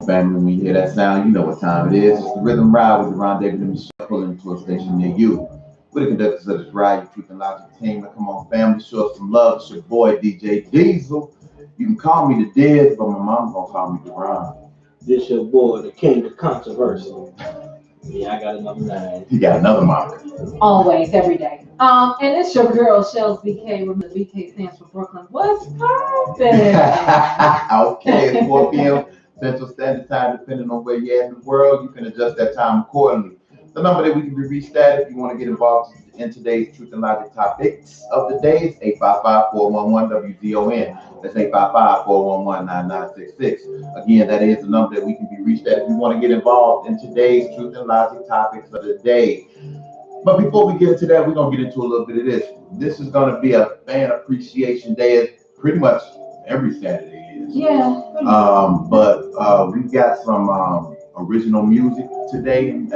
Family, when you hear that sound, you know what time it is. It's the Rhythm Ride with Ron David and Michelle pulling into a station near you. We're the conductors of this ride, your Truth and Logic team. Now, come on, family, show us some love. It's your boy, DJ Diesel. You can call me the Diz, but my mom's gonna call me Deron. This your boy, the king of controversy. Yeah, I got another name. You got another moniker. Always, every day. And it's your girl, Shells BK. Remember, BK stands for Brooklyn. What's poppin'? Okay, it's 4 p.m. Central Standard Time, depending on where you're at in the world. You can adjust that time accordingly. The number that we can be reached at if you want to get involved in today's Truth and Logic topics of the day is 855-411-WZON. That's 855-411-9966. Again, that is the number that we can be reached at if you want to get involved in today's Truth and Logic topics of the day. But before we get into that, we're going to get into a little bit of this. This is going to be a fan appreciation day, as pretty much every Saturday is. Yeah. But we've got some original music today, and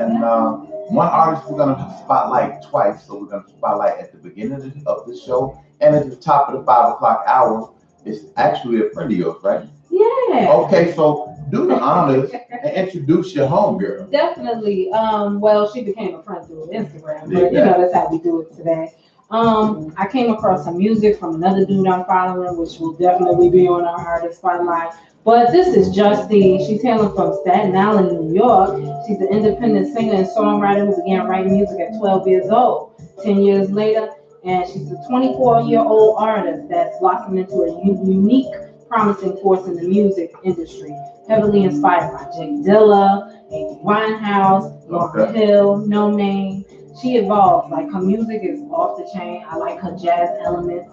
one artist we're going to spotlight twice. So we're going to spotlight at the beginning of the show and at the top of the 5 o'clock hour. It's actually a friend of yours, right? Yeah. Okay, so do the honors and introduce your homegirl. Definitely. Well, she became a friend through Instagram, but you know that's how we do it today. I came across some music from another dude I'm following, which will definitely be on our Artist Spotlight. But this is JUSTY. She's hailing from Staten Island, New York. She's an independent singer and songwriter who began writing music at 12 years old. 10 years later, and she's a 24-year-old artist that's blossomed into a unique, promising force in the music industry, heavily inspired by Jay Dilla, Amy Winehouse, Lauryn Hill, No Name. She evolves. Like, her music is off the chain. I like her jazz elements.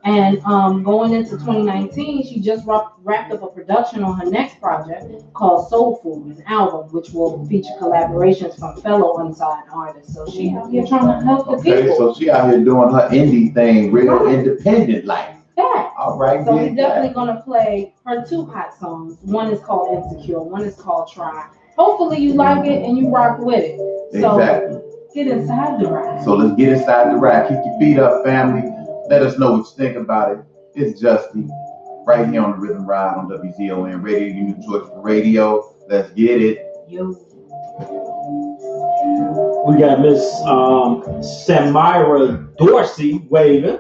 And going into 2019, she just wrapped up a production on her next project called Soulful, an album which will feature collaborations from fellow unsigned artists. So she out here trying to help the people. Okay, so she out here doing her indie thing, real independent life. Yeah. All right. So we're definitely gonna play her 2 hot songs. One is called Insecure. One is called Try. Hopefully you like it and you rock with it. So exactly. Get inside the ride. So let's get inside the ride. Keep your feet up, family. Let us know what you think about it. It's JUSTY right here on the Rhythm Ride on WZON Radio, your new choice for radio. Let's get it. Yo. We got Miss Samira Dorsey waving.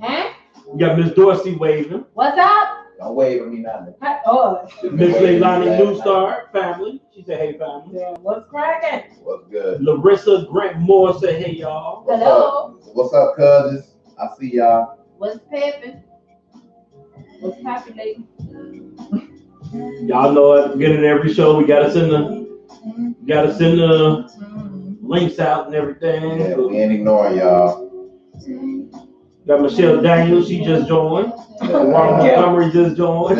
Huh? We got Miss Dorsey waving. What's up? Don't wave at me nothing. Oh. Miss Leilani New Star family. She said, hey, family. Yeah, what's cracking? What's good? Larissa Grant Moore said, hey, y'all. Hello. What's up, cousins? I see y'all. What's poppin'? What's poppin', lady? Y'all know at the beginning of every show, we gotta send the links out and everything. Yeah, we ain't ignoring y'all. Got Michelle Daniels, she just joined. Ron Montgomery just joined.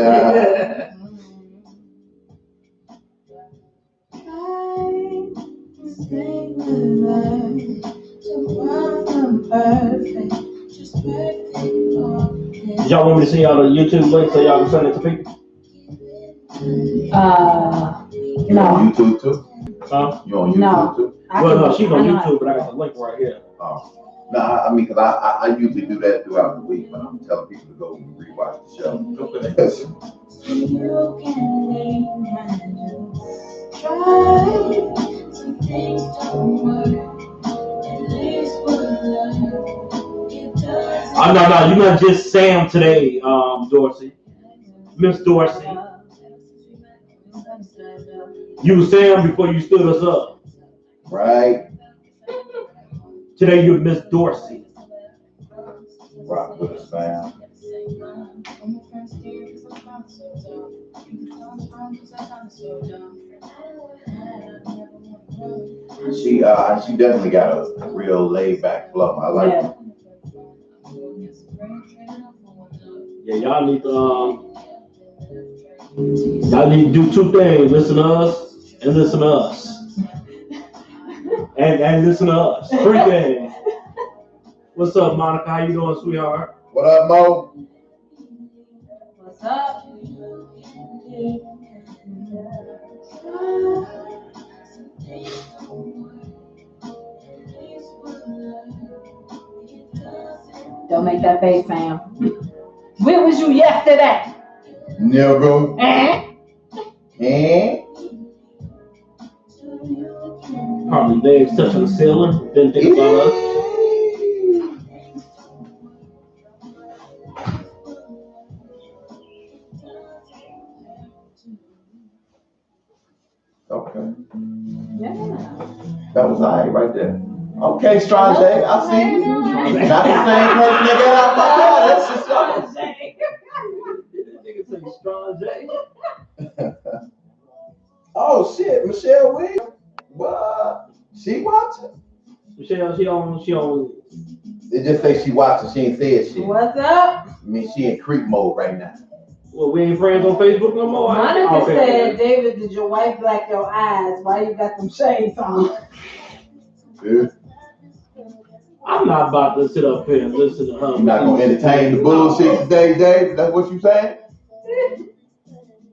Y'all want me to send y'all the YouTube link so y'all can send it to people? You on YouTube too? Huh? You on YouTube too? Well, no, she's on YouTube, but I got the link right here. Oh. No, I mean, because I usually do that throughout the week when I'm telling people to go and rewatch the show. Okay. Oh, no, you're not just Sam today, Dorsey. Miss Dorsey. You were Sam before you stood us up. Right. Today you're Miss Dorsey. Rock with us, fam. She definitely got a real laid back flow. I like it. Yeah, y'all need to do 2 things. Listen to us and listen to us. And listen to us. 3 things. What's up, Monica? How you doing, sweetheart? What up, Mo? What's up? Don't make that face, Sam. Where was you yesterday? Nigga. Probably legs touching the ceiling. Didn't think about us. Okay. Yeah. That was all right there. Okay, Strange, I see you. Not the same person that got out my car. That's just Nigga say Strong J. Oh shit, Michelle Williams. What? She watching? Michelle, she on. It just say she watching. She ain't said shit. What's up? I mean, she in creep mode right now. Well, we ain't friends on Facebook no more. Monica said, David, did your wife black your eyes? Why you got them shades on? Yeah. I'm not about to sit up here and listen to her. You're not gonna entertain the bullshit today, Dave? That's what you saying?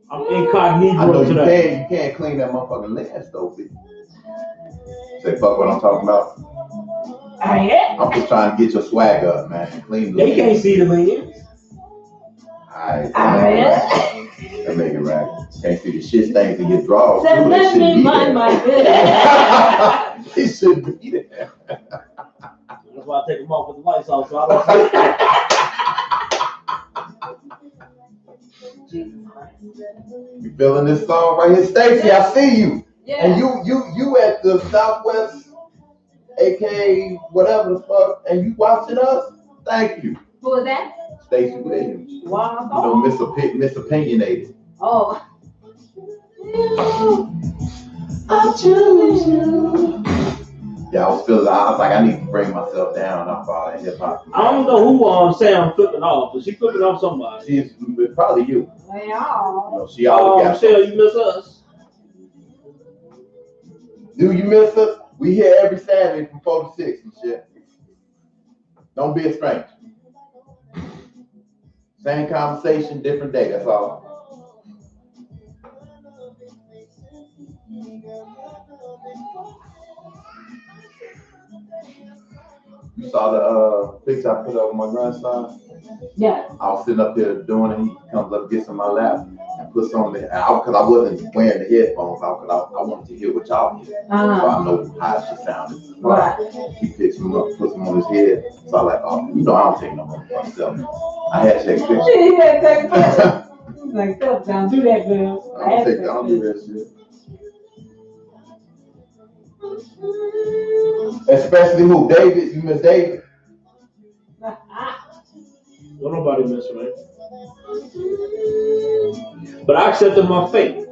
I'm incognito I know today. you can't clean that motherfucking lens though, bitch. Say fuck what I'm talking about. I'm just trying to get your swag up, man. Clean the They lens. can't see the lens. Alright, that make it right. Can't see the shit stains in your drawers. Said, let me mind my business. He should be there. That's why I take them off with the lights off, so I don't see. You feeling this song right here? Stacy, I see you. Yeah. And you at the Southwest, aka whatever the fuck, and you watching us? Thank you. Who is that? Stacey Williams. Wow. You know, Miss Opinionated. Oh. I choose you. Yeah, I was like, I need to bring myself down off all that hip hop. I don't know who Sam flipping off, but she flipping off somebody. She's probably you. Well, You know, she always got Michelle, you miss us. Do you miss us? We here every Saturday from 4 to 6 and shit. Don't be a stranger. Same conversation, different day, that's all. You saw the picture I put up on my grandson? yeah. I was sitting up there doing it. He comes up, gets in my lap, and puts on the, because I wasn't wearing the headphones out, because I wanted to hear what y'all hear. So I know how it should sound. Right. He picks him up, puts him on his head. So I like, oh, you know, I don't take no more for myself. I had to take pictures. He had to take pictures. He's like, don't do that, girl. I don't do that shit. Especially who? David? You miss David? Don't nobody miss me. But I accepted my fate.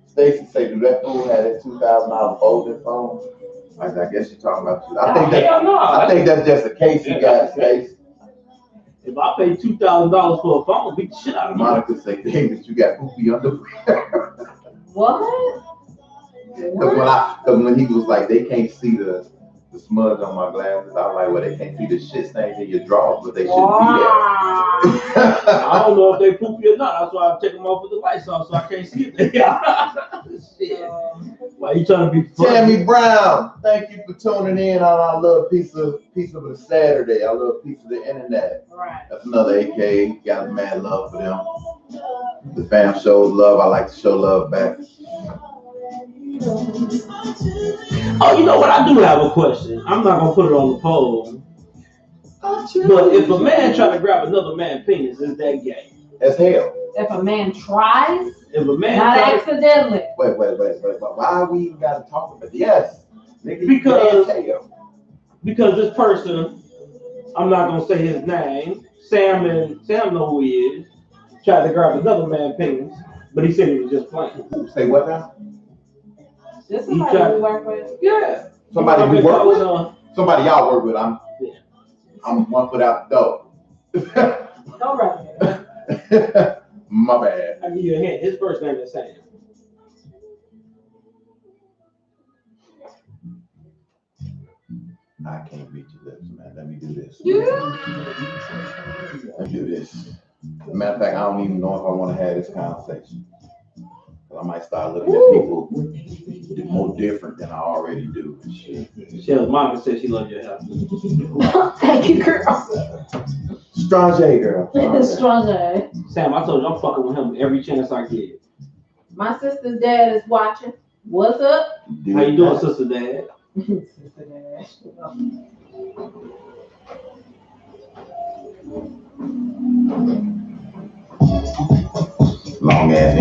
Stacey say, do that fool have that $2,000 folding phone? I guess you're talking about you. I think that's just a case you got, Stacey. If I pay $2,000 for a phone, beat the shit out of me. Monica say, David, you got poopy underwear. What? Because when he was like, they can't see the smudge on my glasses, I was like, well, they can't see the shit stains in your drawers, but they shouldn't be there. I don't know if they poopy or not. That's why I take them off with the lights off, so I can't see it. Shit. Why you trying to be funny? Tammy Brown, thank you for tuning in on our little piece of the Saturday, our little piece of the internet. Right. That's another AK. Got mad love for them. The fam shows love. I like to show love back. Oh, you know what? I do have a question. I'm not gonna put it on the poll. But if a man try to grab another man's penis, is that gay? As hell. If a man tries, If a man not accidentally. Wait. Why we even got to talk about it? Yes. Nigga, because this person, I'm not gonna say his name. Sam know who he is. Tried to grab another man's penis, but he said he was just playing. Say what now? Just somebody we work with. Yeah. Somebody we work with? Somebody y'all work with. I'm 1 foot out the door. Don't rub it. My bad. I'll give you a hint. His first name is Sam. I can't reach your lips, man. Let me do this. Yeah. Let me do this. As a matter of fact, I don't even know if I want to have this conversation. I might start looking at people more different than I already do. Shell, Monica said she loved your house. Thank you, girl. Strange girl. Strange. Sam, I told you I'm fucking with him every chance I get. My sister's dad is watching. What's up? How you doing, sister dad? Sister dad. Long ass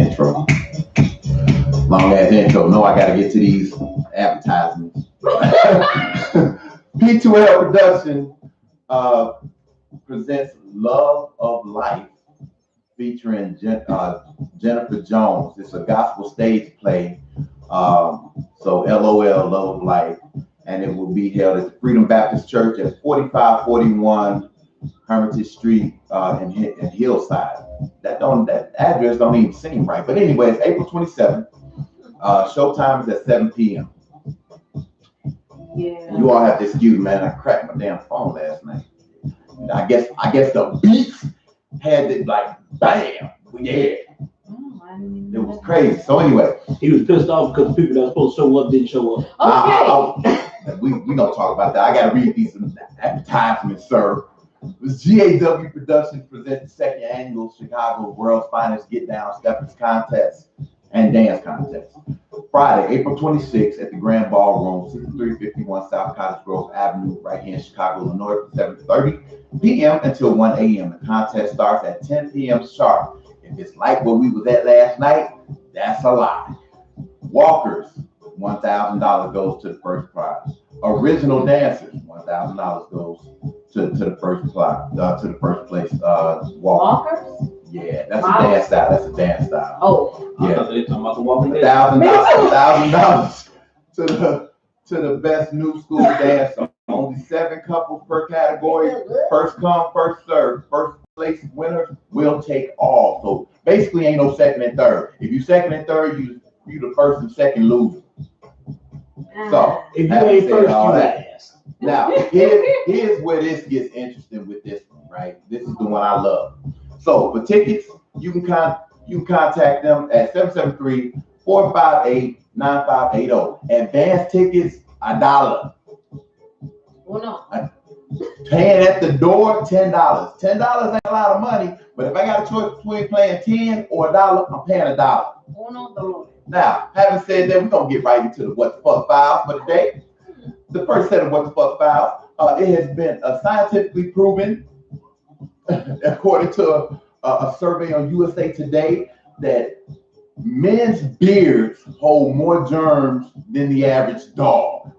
intro. No, I gotta get to these advertisements. P2L Production presents Love of Life featuring Jennifer Jones. It's a gospel stage play. So LOL, Love of Life. And it will be held at the Freedom Baptist Church at 4541 Hermitage Street in Hillside. That address don't even seem right. But anyway, it's April 27th. Showtime is at 7 p.m. Yeah. You all have to excuse me, man. I cracked my damn phone last night. I guess the beats had it like bam. Yeah. It was crazy. So anyway, he was pissed off because the people that were supposed to show up didn't show up. Okay. We don't talk about that. I gotta read these advertisements, sir. This GAW Productions presents the second annual Chicago World's Finest Get Down Steppers Contest and Dance Contest. Friday, April 26th at the Grand Ballroom, 6351 South Cottage Grove Avenue, right here in Chicago, Illinois, from 7:30 p.m. until 1 a.m. The contest starts at 10 p.m. sharp. If it's like what we was at last night, that's a lie. Walkers, $1,000 goes to the first prize. Original dancers, $1,000 goes to the first prize, to the first place. Walkers? Yeah, that's a dance style. That's a dance style. Oh, yeah. I thought they were talking about the walking $1,000 to the best new school dancer. Only 7 couples per category. First come, first serve. First place winner will take all. So basically, ain't no second and third. If you second and third, you the first and second loser. So if you ain't first, you last. Now here's where this gets interesting with this one, right? This is the one I love. So for tickets, you can contact them at 773-458-9580. Advance tickets, $1. well, no. Paying at the door, $10. $10 ain't a lot of money, but if I got a choice between paying 10 or $1, I'm paying $1. Oh, no. Now, having said that, we're gonna get right into the What the Fuck Files for today. The first set of What the Fuck Files, it has been scientifically proven, according to a survey on USA Today, that men's beards hold more germs than the average dog.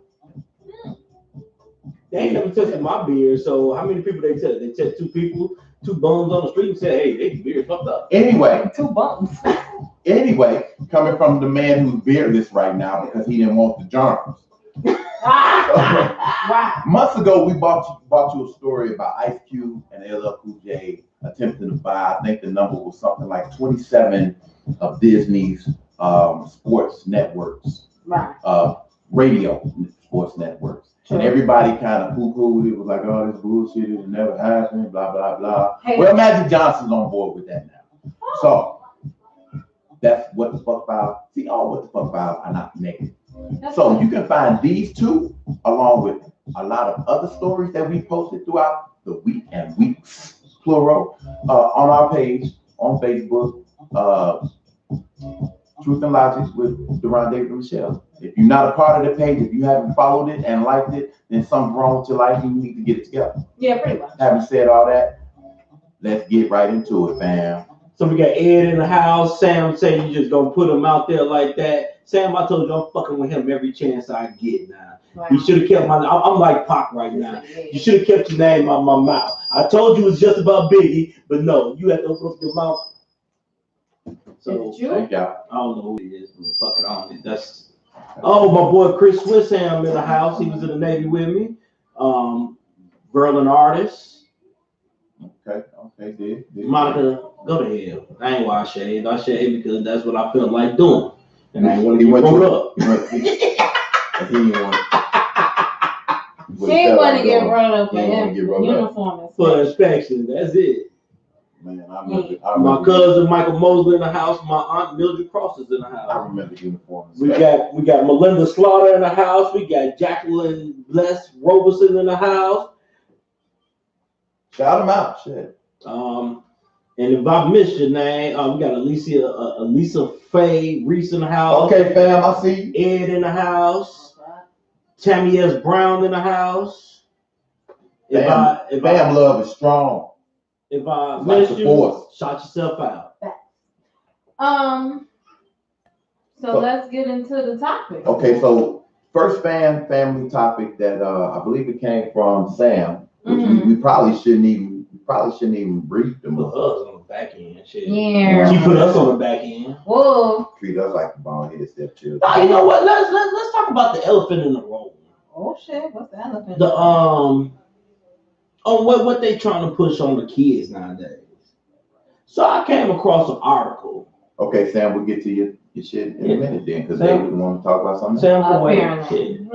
They ain't never touching my beard, so how many people they touch? They touch 2 people, 2 bums on the street and say, hey, they beard fucked up. Anyway, 2 bums. Anyway, coming from the man who's beardless right now because he didn't want the germs. Wow. Months ago, we brought you a story about Ice Cube and LL Cool J attempting to buy, I think the number was something like 27 of Disney's sports networks, right? Radio sports networks. Sure. And everybody kind of poo-pooed it, was like, oh, this bullshit, it never happened, blah, blah, blah. Hey. Well, Magic Johnson's on board with that now. Oh. So that's What the Fuck Files. See, all What the Fuck Files are not negative. So you can find these 2 along with a lot of other stories that we posted throughout the week and weeks, plural, on our page on Facebook, Truth and Logic with Deron David and Michelle. If you're not a part of the page, if you haven't followed it and liked it, then something's wrong with your life. You need to get it together. Yeah, pretty much. Having said all that, let's get right into it, fam. So we got Ed in the house. Sam saying you just gonna put him out there like that. Sam, I told you I'm fucking with him every chance I get now. Wow. You should have kept my. I'm like Pac right now. You should have kept your name out my mouth. I told you it's just about Biggie, but no, you have to open up your mouth. So thank y'all. I don't know who he is, but fuck it, I don't. That's. Oh, my boy Chris Swisham in the house. He was in the Navy with me. Berlin artist. Okay, did. Monica, go to hell. I ain't why I shaved. I shaved because that's what I felt like doing. And I ain't want to get rolled up. He didn't want She ain't want to get rolled up for him. Uniform. For inspection, that's it. Man, I remember my cousin Michael Mosley in the house. My aunt Mildred Cross is in the house. I remember uniforms. We got Melinda Slaughter in the house. We got Jacqueline Bless Roberson in the house. Shout them out, shit. And if I missed your name, we got Elisa Faye Reese in the house. Okay, fam, I see you. Ed in the house. Tammy S. Brown in the house. Fam love is strong. If I It's missed like the you, force. shout yourself out. So let's get into the topic. Okay, so first family topic that I believe it came from Sam, which we probably shouldn't even brief them. Put us on the back end, shit. Yeah. She put us on the back end. Whoa. Treat us like the bald headed stepchildren. Nah, you know what? Let's talk about the elephant in the room. Oh shit, what's the elephant? What they trying to push on the kids nowadays. So I came across an article. Okay, Sam, we'll get to your shit in a minute then, because they would want to talk about something. Sam, apparently.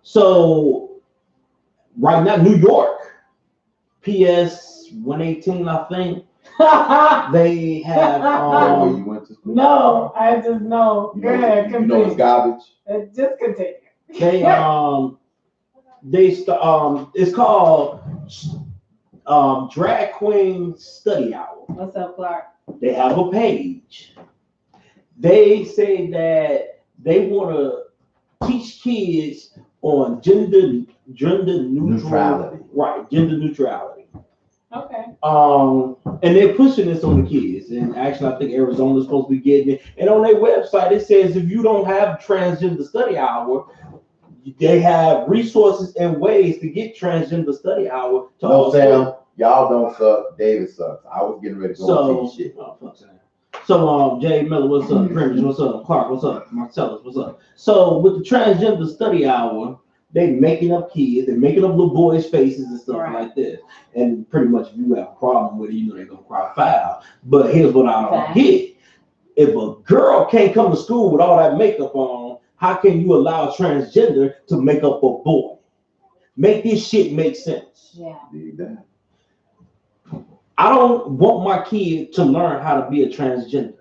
So right now, New York, PS 118, I think. They have where you went to school? No, I just know. Go ahead, you know it's garbage. Just continue. It's called Drag Queen Study Hour. What's up, Clark? They have a page. They say that they want to teach kids on gender neutrality. Right, gender neutrality. Okay. And they're pushing this on the kids. And actually, I think Arizona's supposed to be getting it. And on their website, it says if you don't have transgender study hour, they have resources and ways to get transgender study hour. No, Sam, y'all don't suck. David sucks. I was getting ready to go and see shit. So, Jay Miller, what's up? Primus, what's up? Clark, what's up? Marcellus, what's up? So, with the transgender study hour, they making up kids, they're making up little boys' faces and stuff like this. And pretty much, if you have a problem with it, you know they're gonna cry foul. But here's what I don't get: if a girl can't come to school with all that makeup on, how can you allow a transgender to make up a boy? Make this shit make sense. Yeah. I don't want my kid to learn how to be a transgender.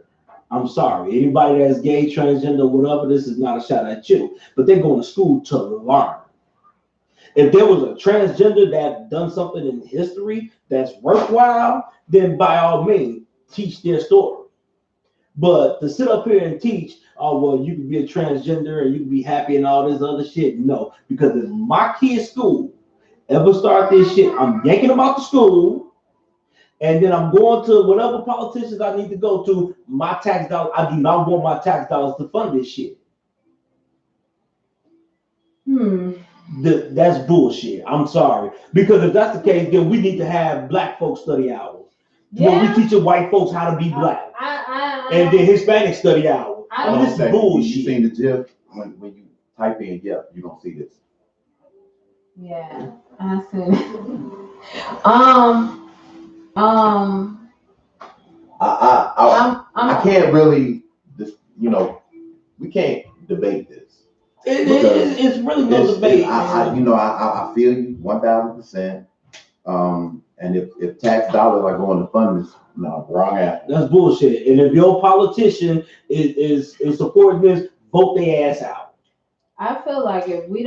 I'm sorry. Anybody that's gay, transgender, whatever, this is not a shot at you. But they're going to school to learn. If there was a transgender that done something in history that's worthwhile, then by all means, teach their story. But to sit up here and teach, oh, well, you can be a transgender and you can be happy and all this other shit, no. Because if my kid's school ever start this shit, I'm yanking them out the school. And then I'm going to whatever politicians I need to go to. My tax dollars, I do not want my tax dollars to fund this shit. That's bullshit. I'm sorry. Because if that's the case, then we need to have black folks study hours. Yeah. We teaching white folks how to be black. And then Hispanic study hours. This is bullshit. You seen the GIF? When you type in GIF, you're going to see this. Yeah, I see. I can't really, we can't debate this. It's really no debate. I feel you 1,000%. And if tax dollars are going to fund this, no, wrong answer. That's bullshit. And if your politician is supporting this, vote their ass out. I feel like if we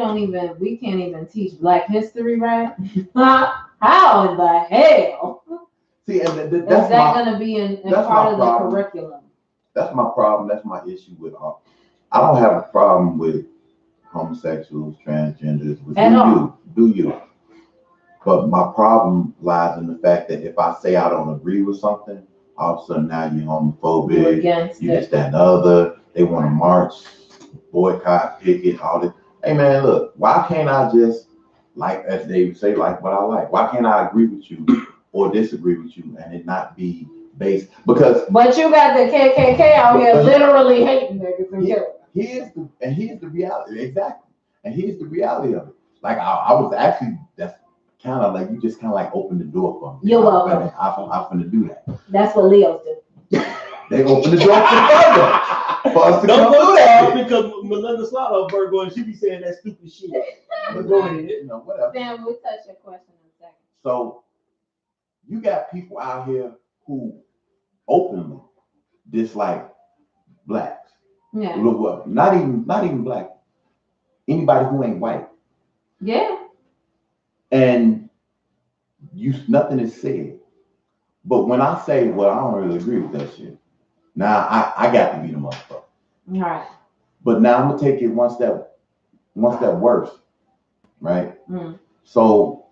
can't even teach Black history, right? How in the hell? See, and is that going to be in part of the curriculum? That's my problem. That's my issue with all. I don't have a problem with homosexuals, transgenders. Do you? But my problem lies in the fact that if I say I don't agree with something, all of a sudden now you're homophobic, you just that and the other. They want to march, boycott, picket, all this. Hey man, look, why can't I just, like as they would say, like what I like? Why can't I agree with you or disagree with you and it not be based? Because but you got the KKK out here literally hating niggas and killing. Here's the reality, exactly. And here's the reality of it. Like I was actually, that's kind of like you just kind of like open the door for me. You're welcome. I'm gonna do that. That's what Leos do. They open the door for us to come do that. Because Melinda Slaughter, she be saying that stupid shit. But go ahead. Whatever. Sam, we'll touch your question in a second. So you got people out here who openly dislike blacks. Yeah. Not even black. Anybody who ain't white. Yeah. And nothing is said. But when I say, well, I don't really agree with that shit. Now I got to be the motherfucker. Right. But now I'm gonna take it one step worse, right? Mm. So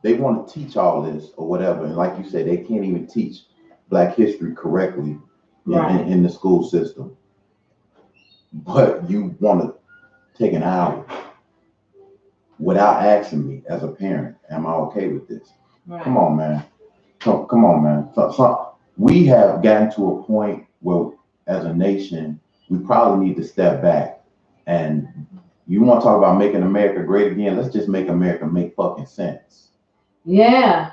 they want to teach all this or whatever, and like you said, they can't even teach Black history correctly in the school system. But you want to take an hour without asking me as a parent, am I okay with this? Right. Come on, man. Come on, man. So we have gotten to a point where, as a nation, we probably need to step back. And you want to talk about making America great again? Let's just make America make fucking sense. Yeah.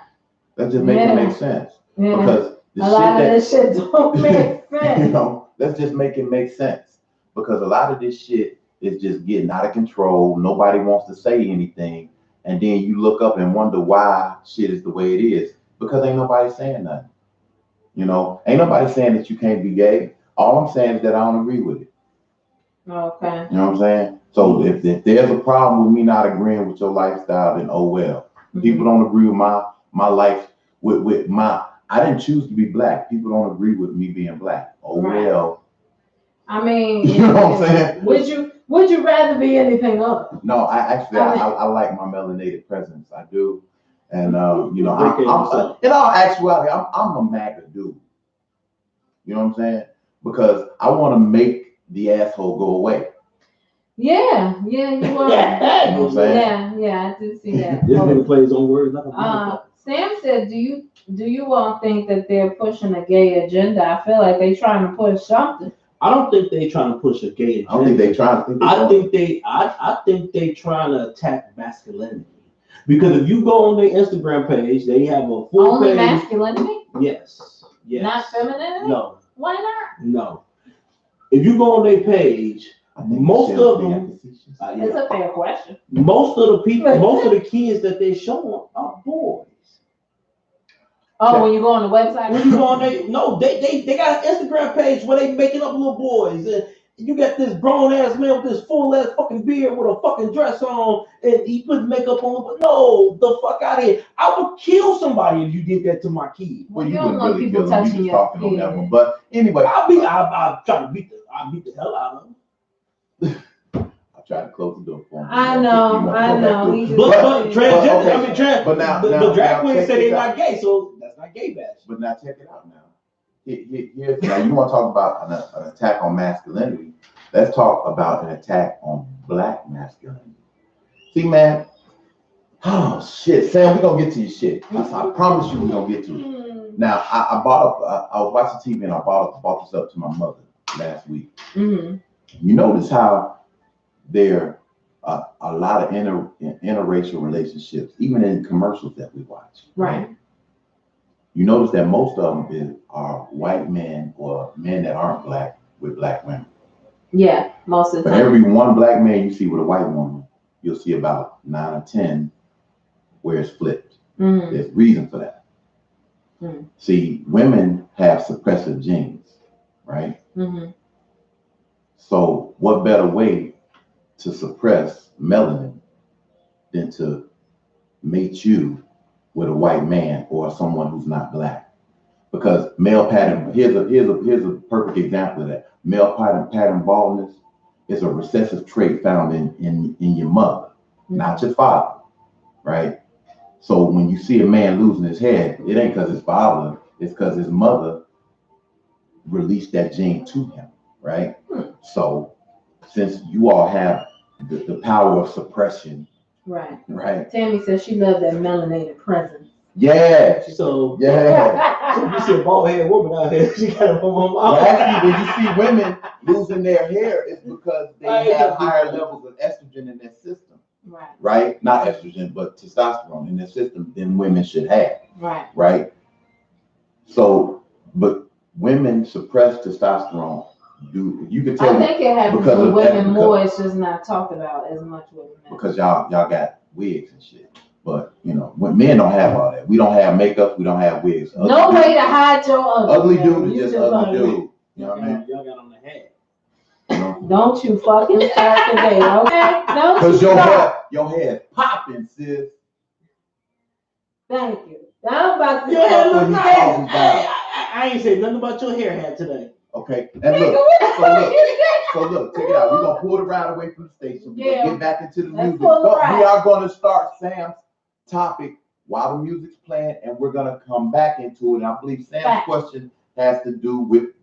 Let's just make it make sense. Yeah. Because a lot of this shit don't make sense. You know, let's just make it make sense. Because a lot of this shit is just getting out of control. Nobody wants to say anything. And then you look up and wonder why shit is the way it is. Because ain't nobody saying nothing. You know, ain't nobody saying that you can't be gay. All I'm saying is that I don't agree with it. Okay. You know what I'm saying? So if there's a problem with me not agreeing with your lifestyle, then oh well. Mm-hmm. People don't agree with my life, with my, I didn't choose to be Black. People don't agree with me being Black. Oh well. I mean, you know what I'm saying? Would you rather be anything other? No, I like my melanated presence. I do. And you know, I'm in all actuality, I'm a MAGA dude. You know what I'm saying? Because I want to make the asshole go away. Yeah, you are. You know what I'm saying? Yeah, I do see that. This nigga plays on words. Sam said, do you all think that they're pushing a gay agenda? I feel like they're trying to push something. I don't think they're trying to push a gay agenda. I don't think they're trying to. I think they're trying to attack masculinity. Because if you go on their Instagram page, they have a full only page. Masculinity? Yes. Not femininity? No. Why not? No. If you go on their page, most of them. It's a fair question. Most of the people, most of the kids that they show are boys. Oh, when you go on the website? When you go on they got an Instagram page where they making up little boys. And you got this grown ass man with this full ass fucking beard with a fucking dress on, and he put makeup on. But no, the fuck out of here! I would kill somebody if you did that to my kid. Well, you don't want people touching your kid. But anyway, I try to beat the hell out of him. I tried to close the door for him. I know. But drag queens say they're not gay, so that's not gay bash. But now check it out now. Now you want to talk about an attack on masculinity? Let's talk about an attack on Black masculinity. See, man. Oh shit, Sam, we're gonna get to your shit. I promise you, we're gonna get to it. Now, I was watching TV and I brought this up to my mother last week. Mm-hmm. You notice how there are a lot of interracial relationships, even in commercials that we watch. Right. You notice that most of them are white men or men that aren't Black with Black women. Yeah, most of the time. But every one Black man you see with a white woman, you'll see about 9 or 10 where it's flipped. Mm-hmm. There's reason for that. Mm-hmm. See, women have suppressive genes, right? Mm-hmm. So what better way to suppress melanin than to mate you with a white man or someone who's not Black? Because male pattern, here's a perfect example of that. Male pattern baldness is a recessive trait found in your mother, not your father, right? So when you see a man losing his head, it ain't because his father, it's because his mother released that gene to him, right? So since you all have the power of suppression, right? Tammy says she loves that melanated presence. Yeah. So yeah. So you see a bald headed woman out here, she got a mom. Actually, when you see women losing their hair, it's because they have higher levels of estrogen in their system. Right? Not estrogen, but testosterone in their system than women should have. Right? So, but women suppress testosterone. You can tell. I think it happens with women more. It's just not talked about as much with men. Because y'all got wigs and shit. But you know, when men don't have all that. We don't have makeup. We don't have wigs. No way to hide your ugly dude is just ugly dude. You know what I mean? Y'all got on the head. Don't you fucking start today, okay? Because your hair is popping, sis. Thank you. I'm about to Your hair look What he nice. talking about. I ain't say nothing about your hair hat today. Okay, and look, so look, check it out. We're gonna pull the ride away from the station. We're gonna get back into the music. pull the But ride. we are gonna start Sam's topic while the music's playing, and we're gonna come back into it. And I believe Sam's question has to do with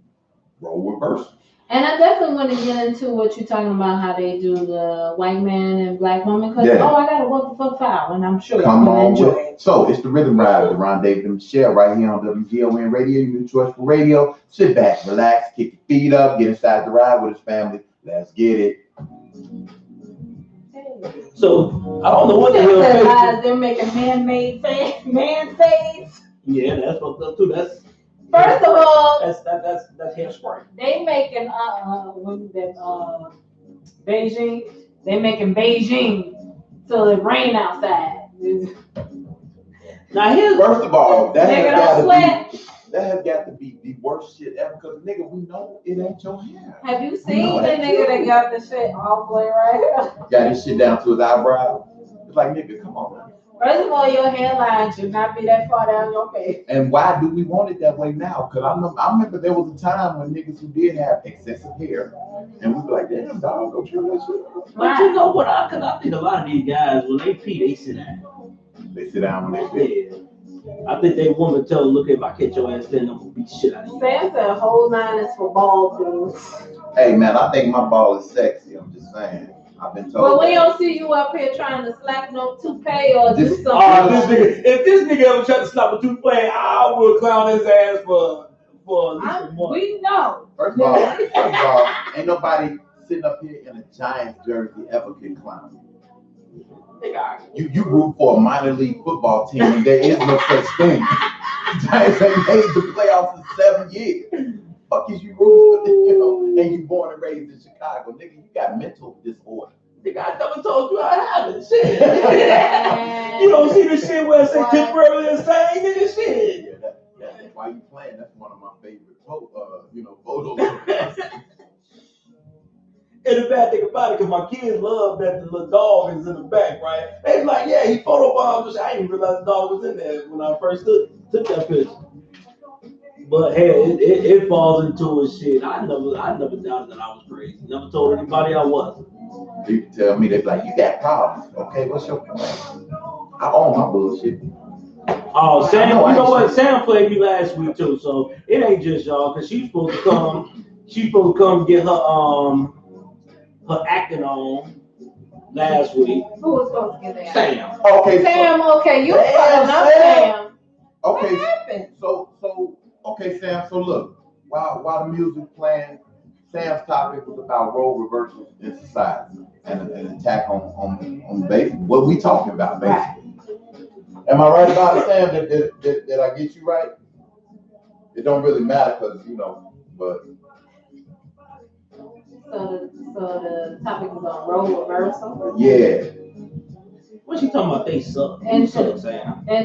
role reversal. And I definitely want to get into what you're talking about, how they do the white man and black woman. Because, I got a what the fuck file, and I'm sure Come I'm going to enjoy it. So, it's the Rhythm Ride with Ron David and Michelle right here on WGON Radio, your new choice for radio. Sit back, relax, kick your feet up, get inside the ride with his family. Let's get it. So, I don't know what the hell. They're making man-made face. Yeah, that's what's up, too. That's. First of all, that's hairspray. They making Beijing. They making Beijing till it rain outside. Now here's first of all, that has got to be the worst shit ever. Cause nigga, we know it ain't your hair. Have you seen the nigga that got the shit all the way right here? Got his shit down to his eyebrow. It's like, nigga, come on, man. First of all, your hairline should not be that far down your face. And why do we want it that way now? Because I remember there was a time when niggas who did have excessive hair, and we were like, damn, dog, go trim that shit. But you know what? Because I think a lot of these guys, when they pee, they sit down. They sit down when they pee. Yeah. I think they woman tell them, look, if I catch your ass then I'm going to beat the shit out of you. Sam said whole 9 is for bald dudes. Hey, man, I think my ball is sexy. I'm just saying. I've been told. Well, we don't see you up here trying to slap no toupee or do something. If this nigga ever tried to slap a toupee, I will clown his ass for at least a month. We know. First of all, ain't nobody sitting up here in a Giants jersey ever can clown. You root for a minor league football team, and there is no such thing. Giants ain't made the playoffs in 7 years. Fuck is you rooting for, and you born and raised in Chicago, nigga? You got mental disorder. Nigga, I never told you I have it. Shit. You don't see the shit where it say temporarily insane, nigga. Shit. Yeah, that's why you playing. That's one of my favorite photos. And the bad thing about it, because my kids love that the little dog is in the back, right? They be like, yeah, he photobombed. I didn't realize the dog was in there when I first took that picture. But hey, it falls into a shit. I never doubted that I was crazy. Never told anybody I wasn't. People tell me, they be like, you got problems. Okay, what's your problem? I own my bullshit. Oh, Sam, you know what? Sam played me last week too, so it ain't just y'all, because she's supposed to come get her acting on last week. Who was supposed to get that? Sam. Okay. Sam, okay, you fucking up, Sam. Okay. What happened? Okay, Sam. So look, while the music playing, Sam's topic was about role reversals in society and an attack on basic what we talking about, basically. Right. Am I right about it, Sam? Did I get you right? It don't really matter because but. So the topic was on role reversal. Yeah. What she talking about? They suck. In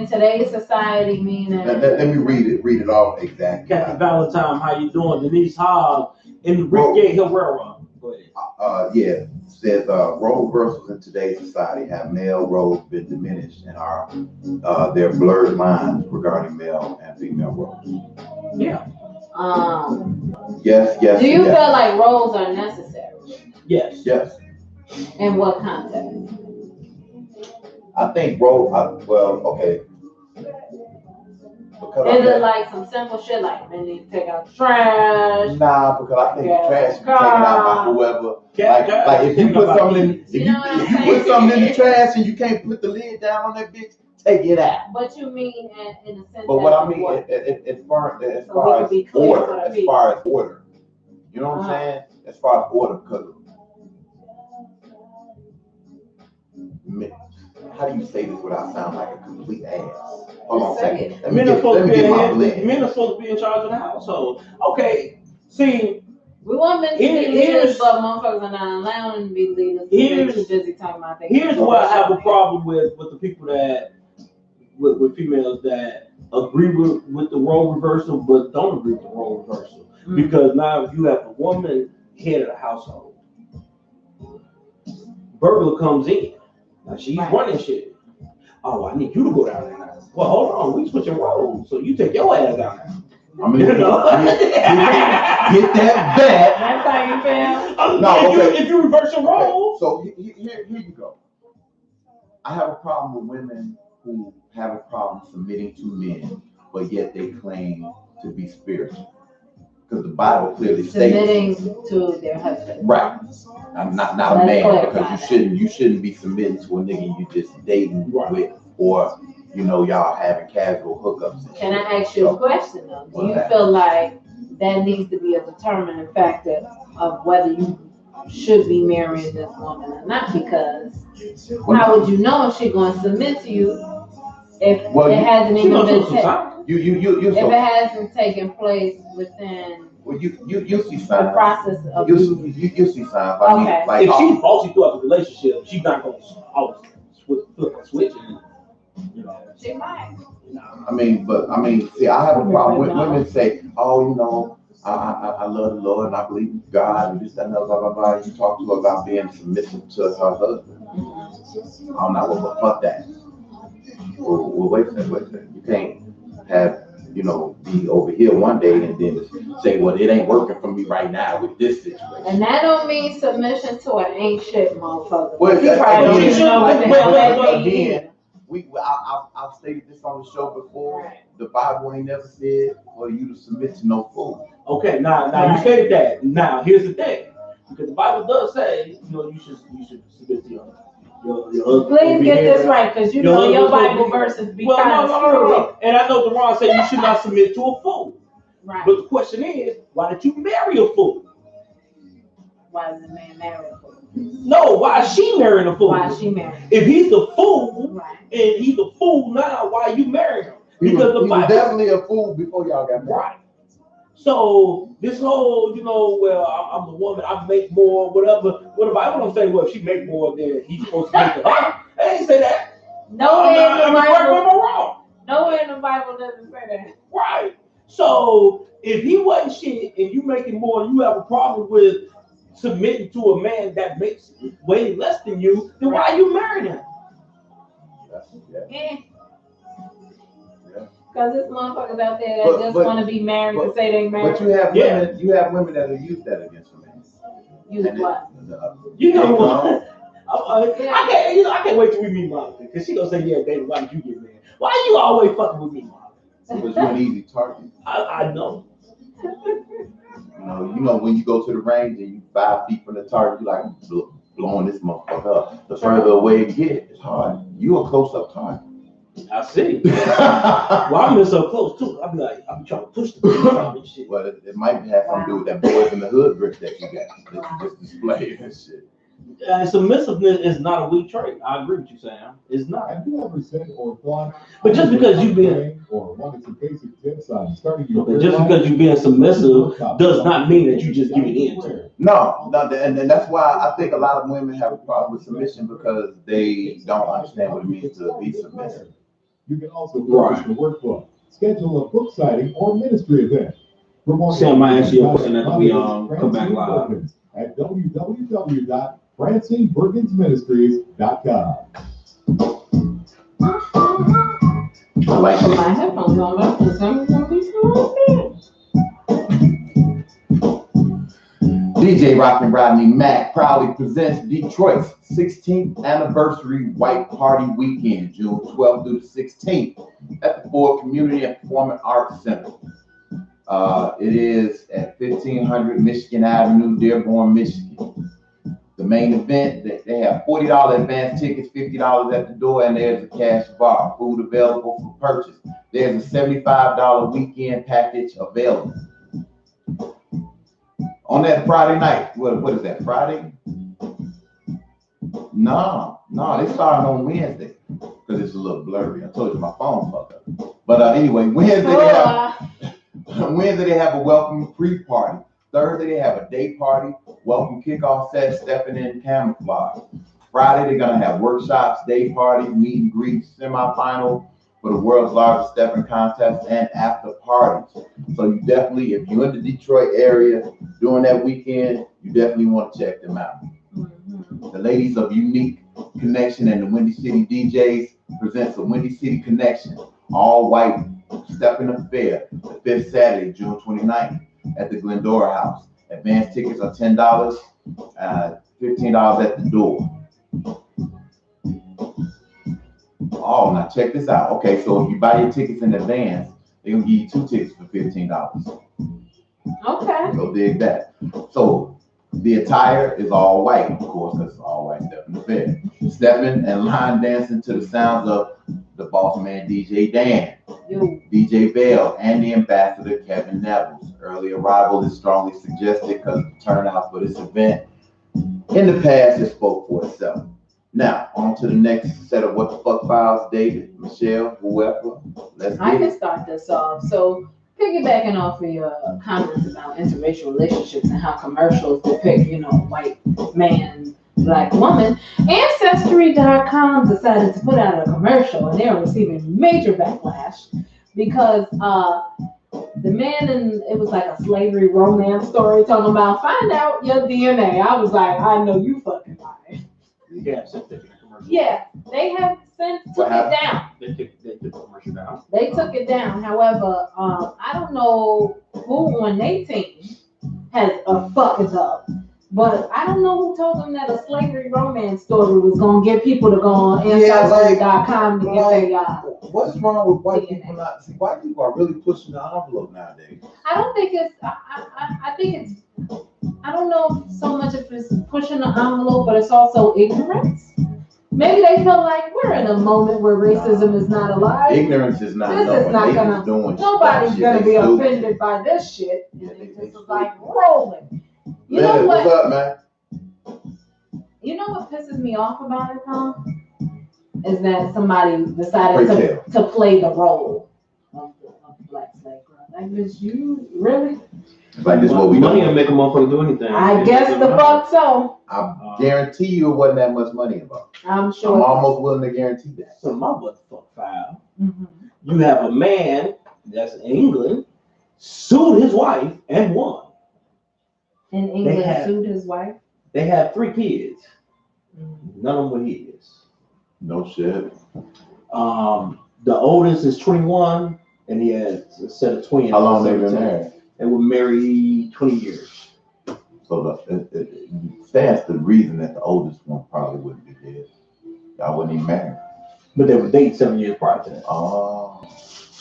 today's society, meaning. Let me read it off exactly. Captain Valentine, how you doing? Denise Hobbs and Enrique Herrera. Go ahead. Yeah. Says role reversals in today's society have male roles been diminished and are their blurred lines regarding male and female roles. Yeah. Yes. Do you feel like roles are necessary? Yes. Yes. In what context? I think okay. Is it like some simple shit like men need to take out the trash? Nah, because I think the trash is taken out by whoever. Like if you put something put something in the trash and you can't put the lid down on that bitch, take it out. But you mean in a sense. But what I mean as far as order. You know what I'm saying? As far as order, because how do you say this without sounding like a complete ass? Hold on a second. Men are supposed to be in charge of the household. Okay, see. We want men to be leaders, but motherfuckers are not allowing them to be leaders. They're too busy talking about things. Here's where I have a problem with the people that, with females that agree with the role reversal, but don't agree with the role reversal. Mm-hmm. Because now if you have a woman head of the household, burglar comes in. Now she's running shit. Oh, I need you to go down there now. Well, hold on, we switching roles, so you take your ass down there. I mean, You know? get that back. That's how you feel? No, okay. If you reverse your role. So here you go. I have a problem with women who have a problem submitting to men, but yet they claim to be spiritual. Because the Bible clearly states Submitting to their husband. right. I'm not a Let's man, clarify because you shouldn't be submitting to a nigga you just dating with, or y'all having casual hookups. Can I ask you a question though? Do you feel like that needs to be a determining factor of whether you should be marrying this woman or not? Because how would you know if she's going to submit to you if it hasn't even been if it hasn't taken place within you see signs. the process of you see signs. Okay. Like, if she's bossy throughout the relationship, she's not going to flip a switch. She might. I mean, see, I have a problem with women say, oh, I love the Lord and I believe in God and this, that, and blah, blah, blah. You talk to her about being submissive to her husband. I'm not, well, fuck that. Well, wait a second. You can't have, be over here one day and then say, well, it ain't working for me right now with this situation. And that don't mean submission to an ain't shit motherfucker. Well, He probably don't even know what the hell that means. I've stated this on the show before. Right. The Bible ain't never said for you to submit to no fool. Okay, now you stated that. Now here's the thing, because the Bible does say, you should submit to your husband. Please get this right, because your Bible verses be kind of screwy. And I know Quran says you should not submit to a fool. Right. But the question is, why did you marry a fool? Why does a man marry a fool? No, why is she marrying a fool? Why is she marrying? If he's the fool, right, and he's a fool now, why you marry him? He Because the was Bible definitely a fool before y'all got married. right. So this whole, well, I'm the woman, I make more, whatever. Well, the Bible don't say, well, if she make more than he's supposed to make to her. They ain't say that. Nowhere in the Bible. Wrong. Nowhere in the Bible doesn't say that. Right. So if he wasn't shit and you making more, you have a problem with submitting to a man that makes way less than you, then why you marrying him? Yeah. Because there's motherfuckers out there that just want to be married to say they married. But you have women that will use that against a man. Use what? What? I can't wait till we meet Monica, because she gonna say, yeah, baby, why did you get married? Why you always fucking with me, Monica? Because you're an easy target. I know. When you go to the range and you 5 feet from the target, you like blowing this motherfucker up. The further away you get, it's hard. You a close-up target. I see. Well, I'm in so close too. I'm trying to push the thing and shit. Well, it might have something to do with that boys in the hood grip that you got. That you just display and shit. Submissiveness is not a weak trait. I agree with you, Sam. It's not. Have you ever said or thought? But just because you've been or wanted some basic tips on starting your just because you're being submissive does not mean that you just give it in to it. No, and that's why I think a lot of women have a problem with submission, because they don't understand what it means to be submissive. You can also publish the workbook, schedule a book signing or ministry event. Sam, I ask you a question after we come back live. At www.francineperkinsministries.com. I like Put my headphones on, but for some reason these are DJ Rockin' Rodney Mac proudly presents Detroit's 16th anniversary White Party Weekend, June 12th through the 16th, at the Ford Community and Performing Arts Center. It is at 1500 Michigan Avenue, Dearborn, Michigan. The main event, they have $40 advance tickets, $50 at the door, and there's a cash bar. Food available for purchase. There's a $75 weekend package available. On that Friday night, what is that, Friday? No, they started on Wednesday, because it's a little blurry. I told you my phone fucked up. But anyway, Wednesday they have a welcome pre-party. Thursday they have a day party, welcome kickoff set, stepping in camouflage. Friday they're gonna have workshops, day parties, meet and greets, semifinal for the world's largest stepping contest, and after parties. So you definitely, if you're in the Detroit area during that weekend, you definitely want to check them out. The ladies of Unique Connection and the Windy City DJs presents a Windy City Connection, all white stepping affair, the 5th Saturday, June 29th, at the Glendora House. Advance tickets are $10, $15 at the door. Oh, now check this out. Okay, so if you buy your tickets in advance, they're gonna give you 2 tickets for $15. Okay. So dig that. So the attire is all white, of course, because it's all white stepping affair. Stepping and line dancing to the sounds of the boss man DJ Dan, DJ Bell, and the ambassador Kevin Nevels. Early arrival is strongly suggested because the turnout for this event in the past it spoke for itself. Now, on to the next set of What the Fuck Files. David, Michelle, whoever. Let's I get can it. start this off. So, piggybacking off of your comments about interracial relationships and how commercials depict, white man, black woman, Ancestry.com decided to put out a commercial, and they're receiving major backlash because the man, and it was like a slavery romance story talking about find out your DNA. I was like, I know you fucking lying. Yeah, they have since took it down. They took the commercial down. They took it down. However, I don't know who on their team has fucked it up, but I don't know who told them that a slavery romance story was gonna get people to go on Ancestry.com to get their What's wrong with white people not? See, white people are really pushing the envelope nowadays. I don't think it's. I think it's. I don't know so much if it's pushing the envelope, but it's also ignorance. Maybe they feel like we're in a moment where racism is not alive. Ignorance is not. This is not gonna. Nobody's gonna be offended by this shit. Yeah, And this is like rolling. You know what? What's up, man? You know what pisses me off about it, Tom? Is that somebody decided to play the role of the black slave girl. Like, bitch, you really? Like this, what we money doing? to make a motherfucker do anything. I guess the fuck so. I guarantee you it wasn't that much money involved. I'm sure. I'm almost willing to guarantee that. So my motherfucker file. Mm-hmm. You have a man that's in England sued his wife and won. In England, sued his wife. They have 3 kids. None of them were his. No shit. The oldest is 21, and he has a set of twins. How long they been married? They were married 20 years. So it stands to the reason that the oldest one probably wouldn't be dead. Y'all wouldn't even marry. But they were dating 7 years prior to that. Oh.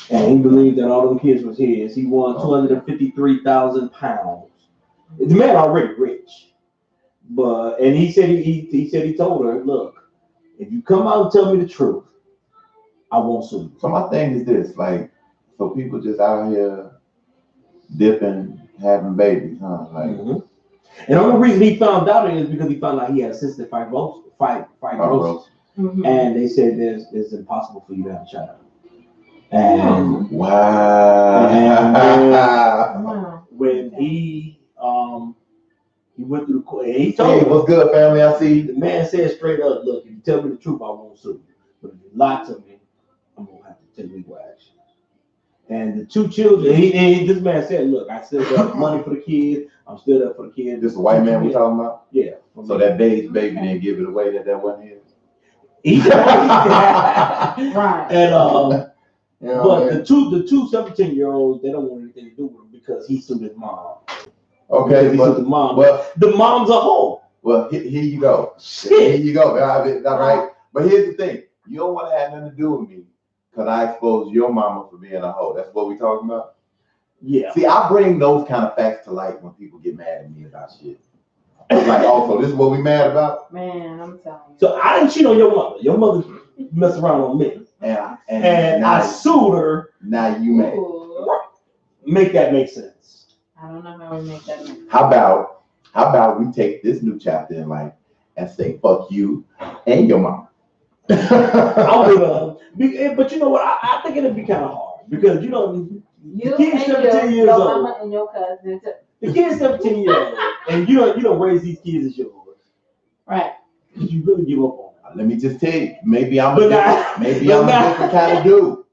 And he believed that all them kids was his. He won 253,000 pounds. The man already rich. And he said he told her, look, if you come out and tell me the truth, I won't sue you. So my thing is this, like, so people just out here dipping, having babies, huh? Like, And the only reason he found out is because he found out he had cystic fibrosis. And they said it's impossible for you to have a child. And wow. And when he went through the court, and he told hey, what's good, family? I see. The man said straight up, look, if you tell me the truth, I won't sue you. But if you lie to me, I'm gonna have to take legal action. And the 2 children, this man said, look, I still got money for the kids. I'm still there for the kids. This is a white man we talking about? Yeah. So that baby didn't give it away that wasn't his? Right. And you know, but the two 17-year-olds, they don't want anything to do with him because he sued his mom. Okay, but the mom. Well, the mom's a hoe. Well, here you go. Shit. Here you go. All right. But here's the thing. You don't want to have nothing to do with me because I exposed your mama for being a hoe. That's what we talking about? Yeah. See, I bring those kind of facts to light when people get mad at me about shit. Like, also, this is what we mad about? Man, I'm telling you. So I didn't cheat on your mother. Your mother messed around on me. And I sued her. Now you mad. Make that make sense. I don't know how we make that make sense. How about we take this new chapter in life and say fuck you and your mom? I would, but you know what? I think it'd be kind of hard because you the kid's 17 years your old. mama and your cousin. The kid's 17 years old, and you don't raise these kids as yours, right? Because you really give up on them. Let me just tell you, maybe I'm a different kind of dude.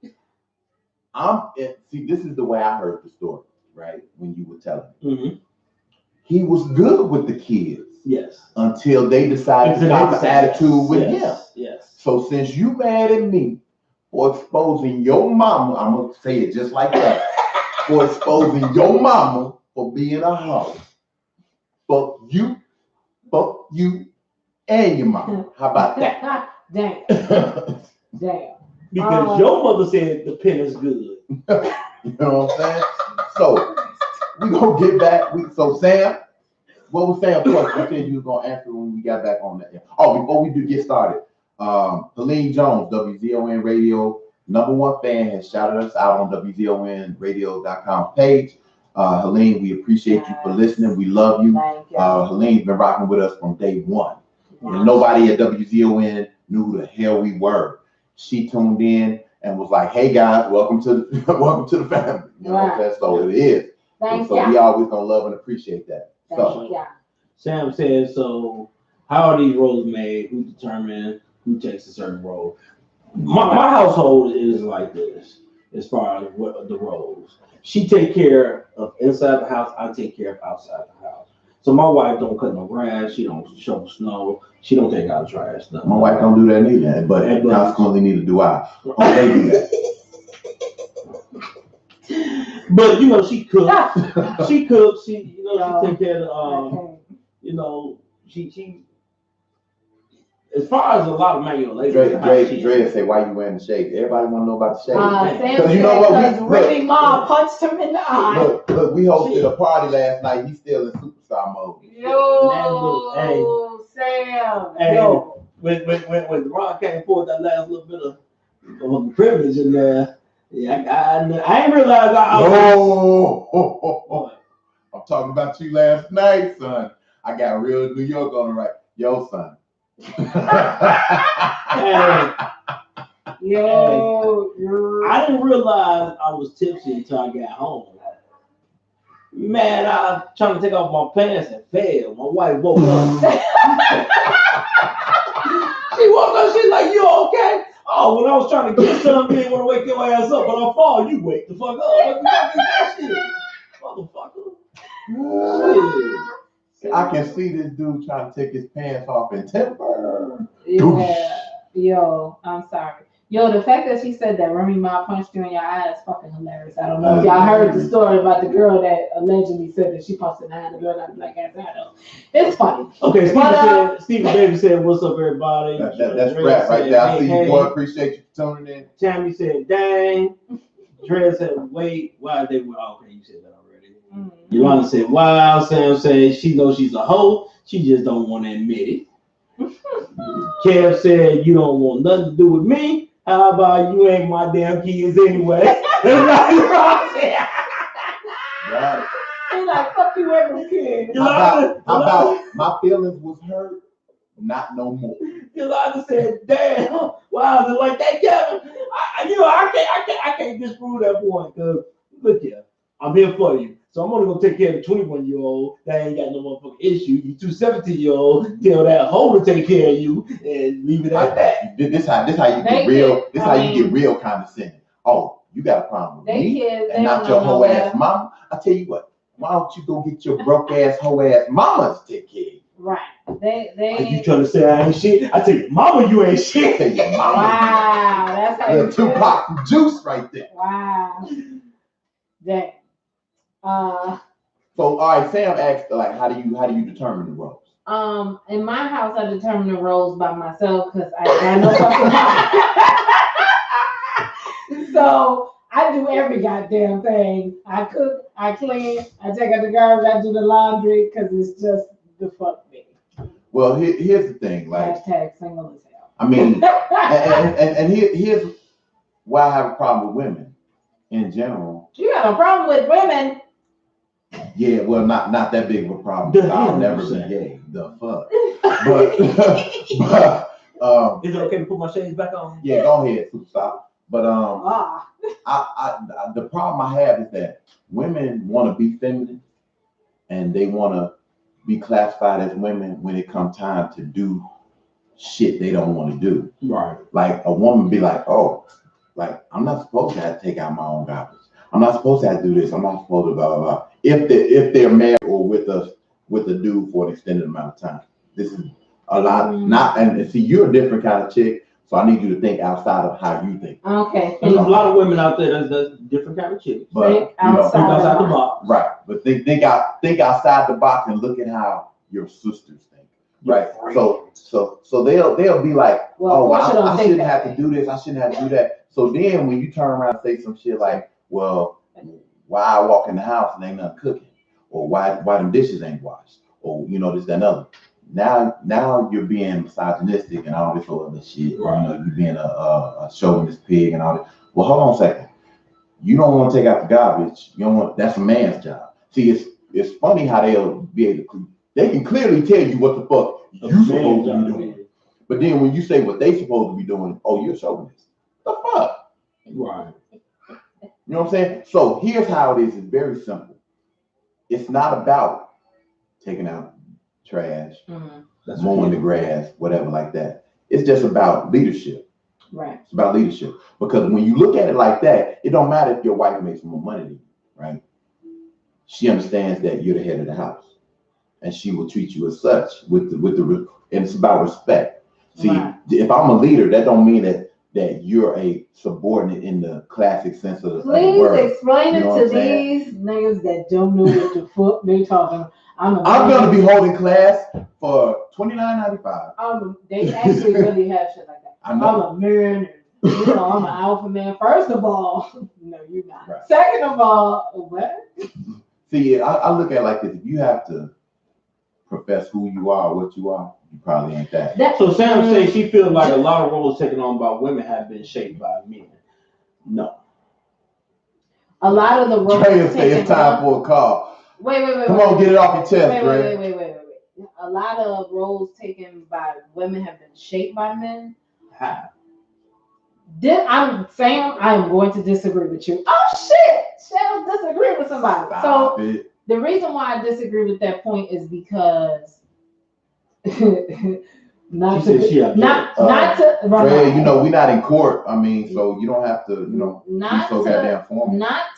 See, this is the way I heard the story, right? When you were telling me. He was good with the kids. Yes. Until they decided to have an attitude with him. Yes. So since you mad at me for exposing your mama, I'm gonna say it just like that, for exposing your mama for being a hoe. Fuck you, and your mama. How about that? Damn. Damn. Because your mother said the pen is good. You know what I'm saying? So we gonna get back. So Sam, what was Sam's question? You said you was gonna answer when we got back on that. Oh, before we do get started, Helene Jones, WZON Radio #1 fan, has shouted us out on WZONradio.com page. Helene, we appreciate you for listening. We love you. Helene's been rocking with us from day one. And nobody at WZON knew who the hell we were. She tuned in and was like, "Hey guys, welcome to the family." You know what I'm saying? So it is. So we always gonna love and appreciate that. Sam says, so how are these roles made? Who determines who takes a certain role? My household is like this as far as what the roles. She take care of inside the house, I take care of outside the house. So my wife don't cut no grass, she don't shovel snow, she don't take out trash. Nothing. My wife don't do that neither, but consequently neither do I. Oh, they do that. But you know, she cooks. She cooks. She she take care of she. As far as a lot of manual labor, Dre say, "Why you wearing the shades?" Everybody want to know about the shades. Because you know what? Remy Ma punched him in the eye. Look, we hosted a party last night. He's still in superstar mode. Yo, Sam. Hey, yo. When Ron came forward that last little bit of privilege in there, yeah, I ain't realized I'm talking about you last night, son. I got real New York on the right. Yo, son. I didn't realize I was tipsy until I got home. Man, I was trying to take off my pants and failed. My wife woke up. She woke up, she's like, "You okay?" Oh, when I was trying to get something, you didn't want to wake your ass up, but I fall, you wake the fuck up. What the fuck is that shit? Motherfucker. I can see this dude trying to take his pants off in temper. Yeah. Yo, I'm sorry. Yo, the fact that she said that Remy Ma punched you in your eye is fucking hilarious. I don't know if y'all heard the story about the girl that allegedly said that she punched in the eye. The girl got a black ass eye though. It's funny. Okay, Stephen Davis said, "What's up, everybody?" That's rap right there. I see you, boy. Appreciate you for tuning in. Tammy said, "Dang." Dre said, "Wait, why they were?" Oh, okay, you said that already. Yolanda said, "Wow." Sam said, "She knows she's a hoe. She just don't want to admit it." Kev said, "You don't want nothing to do with me. How about you ain't my damn kids anyway?" Right. He's like, "Fuck you, every kid." How about my feelings was hurt? Not no more. Yolanda said, "Damn, wow, is it like that, Kevin?" I can't disprove that point, because look here, I'm here for you. So I'm only gonna take care of the 21-year-old that ain't got no motherfucking issue. You 17-year-old, tell that hoe to take care of you and leave it at that. This how you get real. This how you get real condescending. Oh, you got a problem with me and not your hoe ass mama. I tell you what, why don't you go get your broke ass hoe ass mama to take care of you? Right. They Are you trying to say I ain't shit? I tell you, mama, you ain't shit. I tell you, mama. Wow, that's how you feel. Tupac from Juice right there. Wow. Dang. So all right, Sam asked, like, how do you determine the roles? In my house, I determine the roles by myself because I got no fucking house. So I do every goddamn thing. I cook, I clean, I take out the garbage, I do the laundry because it's just the fuck me. Well, here's the thing, like, hashtag single as hell. I mean, and here's why I have a problem with women in general. You got a problem with women? Yeah, well, not that big of a problem. I'll never be gay. The fuck. But is it okay to put my shades back on? Yeah, go ahead, superstar. But the problem I have is that women want to be feminine, and they want to be classified as women when it comes time to do shit they don't want to do. Right. Like a woman be like, "Oh, like I'm not supposed to have to take out my own garbage. I'm not supposed to have to do this. I'm not supposed to blah blah blah." If they're married or with a dude for an extended amount of time, this is a lot. And see, you're a different kind of chick So I need you to think outside of how you think. Okay. There's a lot of women out there that's different kind of chicks. But Think outside the box. right. But think outside the box and look at how your sisters think. Right. So they'll be like, well, I shouldn't have to do this. I shouldn't have to do that. So then when you turn around and say some shit like, well, why I walk in the house and ain't nothing cooking, or why them dishes ain't washed, or this, that, and other. Now you're being misogynistic and all this other shit. Right. You're being a chauvinist pig and all that. Well, hold on a second. You don't want to take out the garbage. You don't want. That's a man's job. See, it's funny how they'll be able to. They can clearly tell you what the fuck you supposed to be doing. But then when you say what they supposed to be doing, oh, you're a chauvinist. The fuck? Right. You know what I'm saying? So here's how it is. It's very simple. It's not about taking out trash, mowing the grass, whatever like that. It's just about leadership. Right. It's about leadership. Because when you look at it like that, it don't matter if your wife makes more money than you, right? She understands that you're the head of the house. And she will treat you as such and it's about respect. See, if I'm a leader, that don't mean that you're a subordinate in the classic sense of the word. Please explain it to these niggas that don't know what the fuck they talking. I'm gonna be holding class for $29.95. They actually really have shit like that. I'm a man. I'm an alpha man. First of all, no, you're not. Right. Second of all, what? See, I look at it like this. If you have to profess who you are or what you are, you probably ain't that. So Sam says she feels like a lot of roles taken on by women have been shaped by men. No. A lot of the roles taken it's time for a call. Wait. Come on, get it off your chest, wait. A lot of roles taken by women have been shaped by men. How? I'm saying I am going to disagree with you. Oh shit! Shall disagree with somebody. The reason why I disagree with that point is because not to we're not in court. I mean, so you don't have to, not be so goddamn formal. Not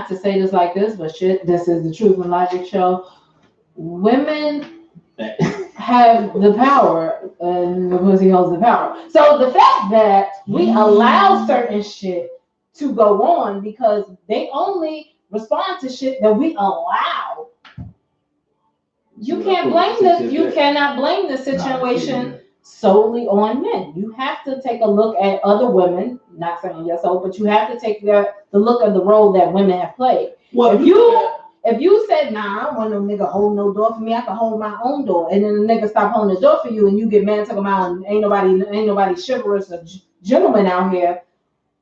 to say this like this, but shit, this is the Truth and Logic show. Women have the power, and the pussy holds the power. So the fact that we allow certain shit to go on because they only respond to shit that we allow. You can't blame this. You cannot blame the situation solely on men. You have to take a look at other women. Not saying yes, but you have to take the look at the role that women have played. Well, if you said, nah, I don't want no nigga hold no door for me, I can hold my own door, and then the nigga stop holding the door for you, and you get mad, talking about ain't nobody chivalrous or gentleman out here.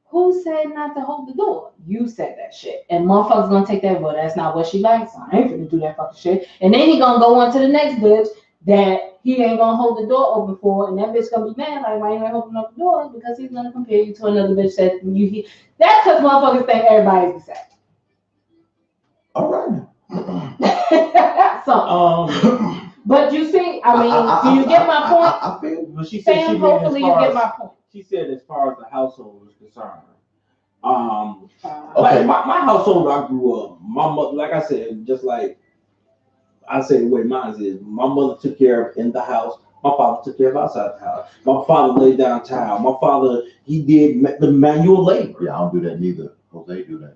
Who said not to hold the door? You said that shit. And motherfuckers gonna take that, but that's not what she likes. I ain't finna do that fucking shit. And then he gonna go on to the next bitch that he ain't gonna hold the door open for, and that bitch gonna be mad, like, why you ain't opening up the door? Because he's gonna compare you to another bitch that you that's because motherfuckers think everybody's the same. All right. So, but you see, I mean, do you get my point? I feel. But she said Sam, hopefully you get my point. She said as far as the household is concerned. Like my household, I grew up. My mother, like I said, just like I say, the way mine is. My mother took care of in the house. My father took care of outside the house. My father laid down tile. My father, he did the manual labor. Yeah, I don't do that neither. Jose do that.